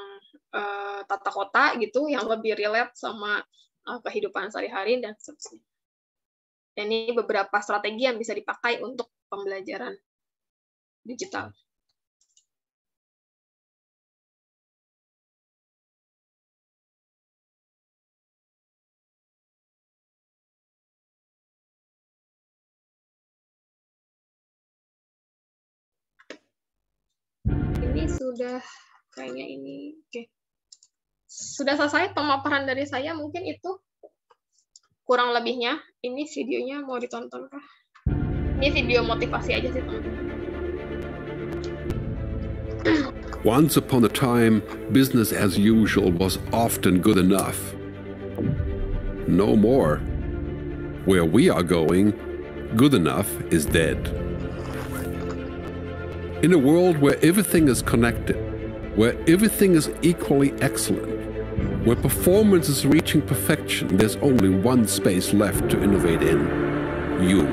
tata kota gitu, yang lebih relate sama kehidupan sehari-hari dan seterusnya. Dan ini beberapa strategi yang bisa dipakai untuk pembelajaran digital. Ini sudah kayaknya ini oke. Sudah selesai pemaparan dari saya, mungkin itu kurang lebihnya. Ini videonya mau ditonton kah? Ini video motivasi aja sih teman-teman. Once upon a time, business as usual was often good enough. No more. Where we are going, good enough is dead. In a world where everything is connected, where everything is equally excellent, where performance is reaching perfection, there's only one space left to innovate in: you.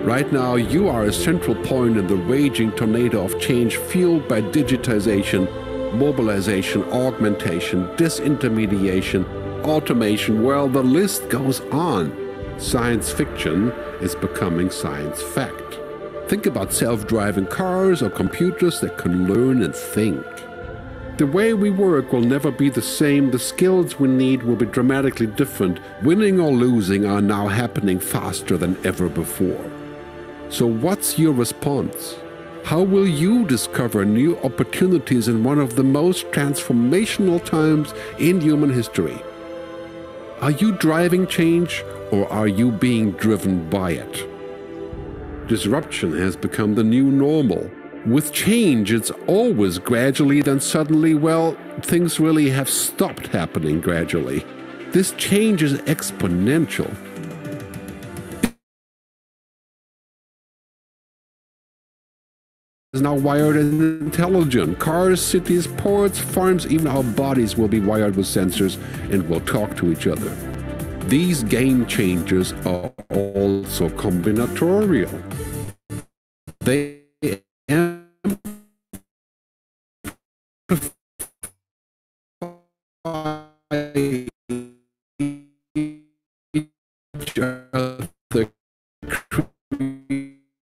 Right now, you are a central point in the raging tornado of change fueled by digitization, mobilization, augmentation, disintermediation, automation. Well, the list goes on. Science fiction is becoming science fact. Think about self-driving cars or computers that can learn and think. The way we work will never be the same. The skills we need will be dramatically different. Winning or losing are now happening faster than ever before. So what's your response? How will you discover new opportunities in one of the most transformational times in human history? Are you driving change, or are you being driven by it? Disruption has become the new normal. With change, it's always gradually, then suddenly, well, things really have stopped happening gradually. This change is exponential. Is now wired and intelligent. Cars, cities, ports, farms, even our bodies will be wired with sensors and will talk to each other. These game changers are also combinatorial. They each other,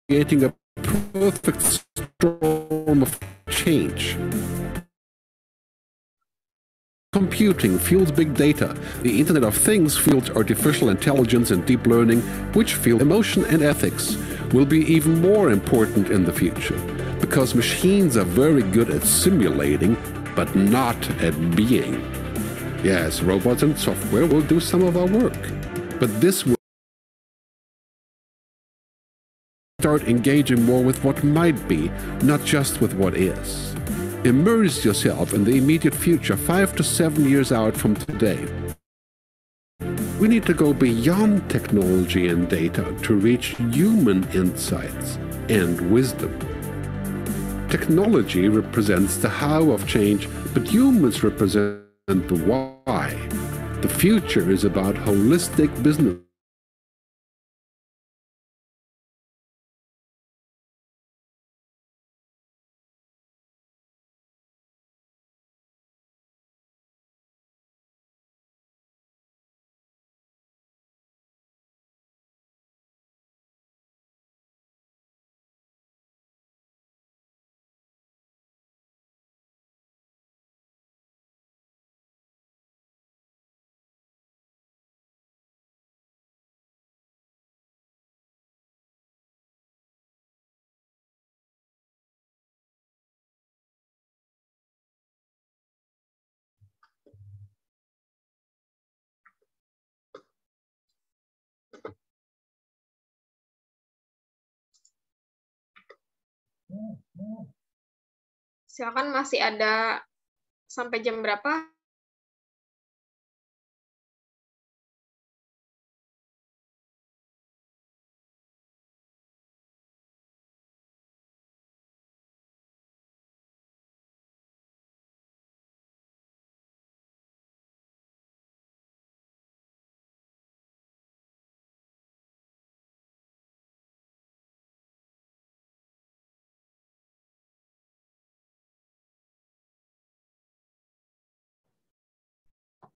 creating a perfect storm of change. Computing fuels big data. The Internet of Things fuels artificial intelligence and deep learning, which fuel emotion and ethics, will be even more important in the future, because machines are very good at simulating, but not at being. Yes, robots and software will do some of our work, but this will start engaging more with what might be, not just with what is. Immerse yourself in the immediate future, 5 to 7 years out from today. We need to go beyond technology and data to reach human insights and wisdom. Technology represents the how of change, but humans represent the why. The future is about holistic business. Silakan, masih ada sampai jam berapa?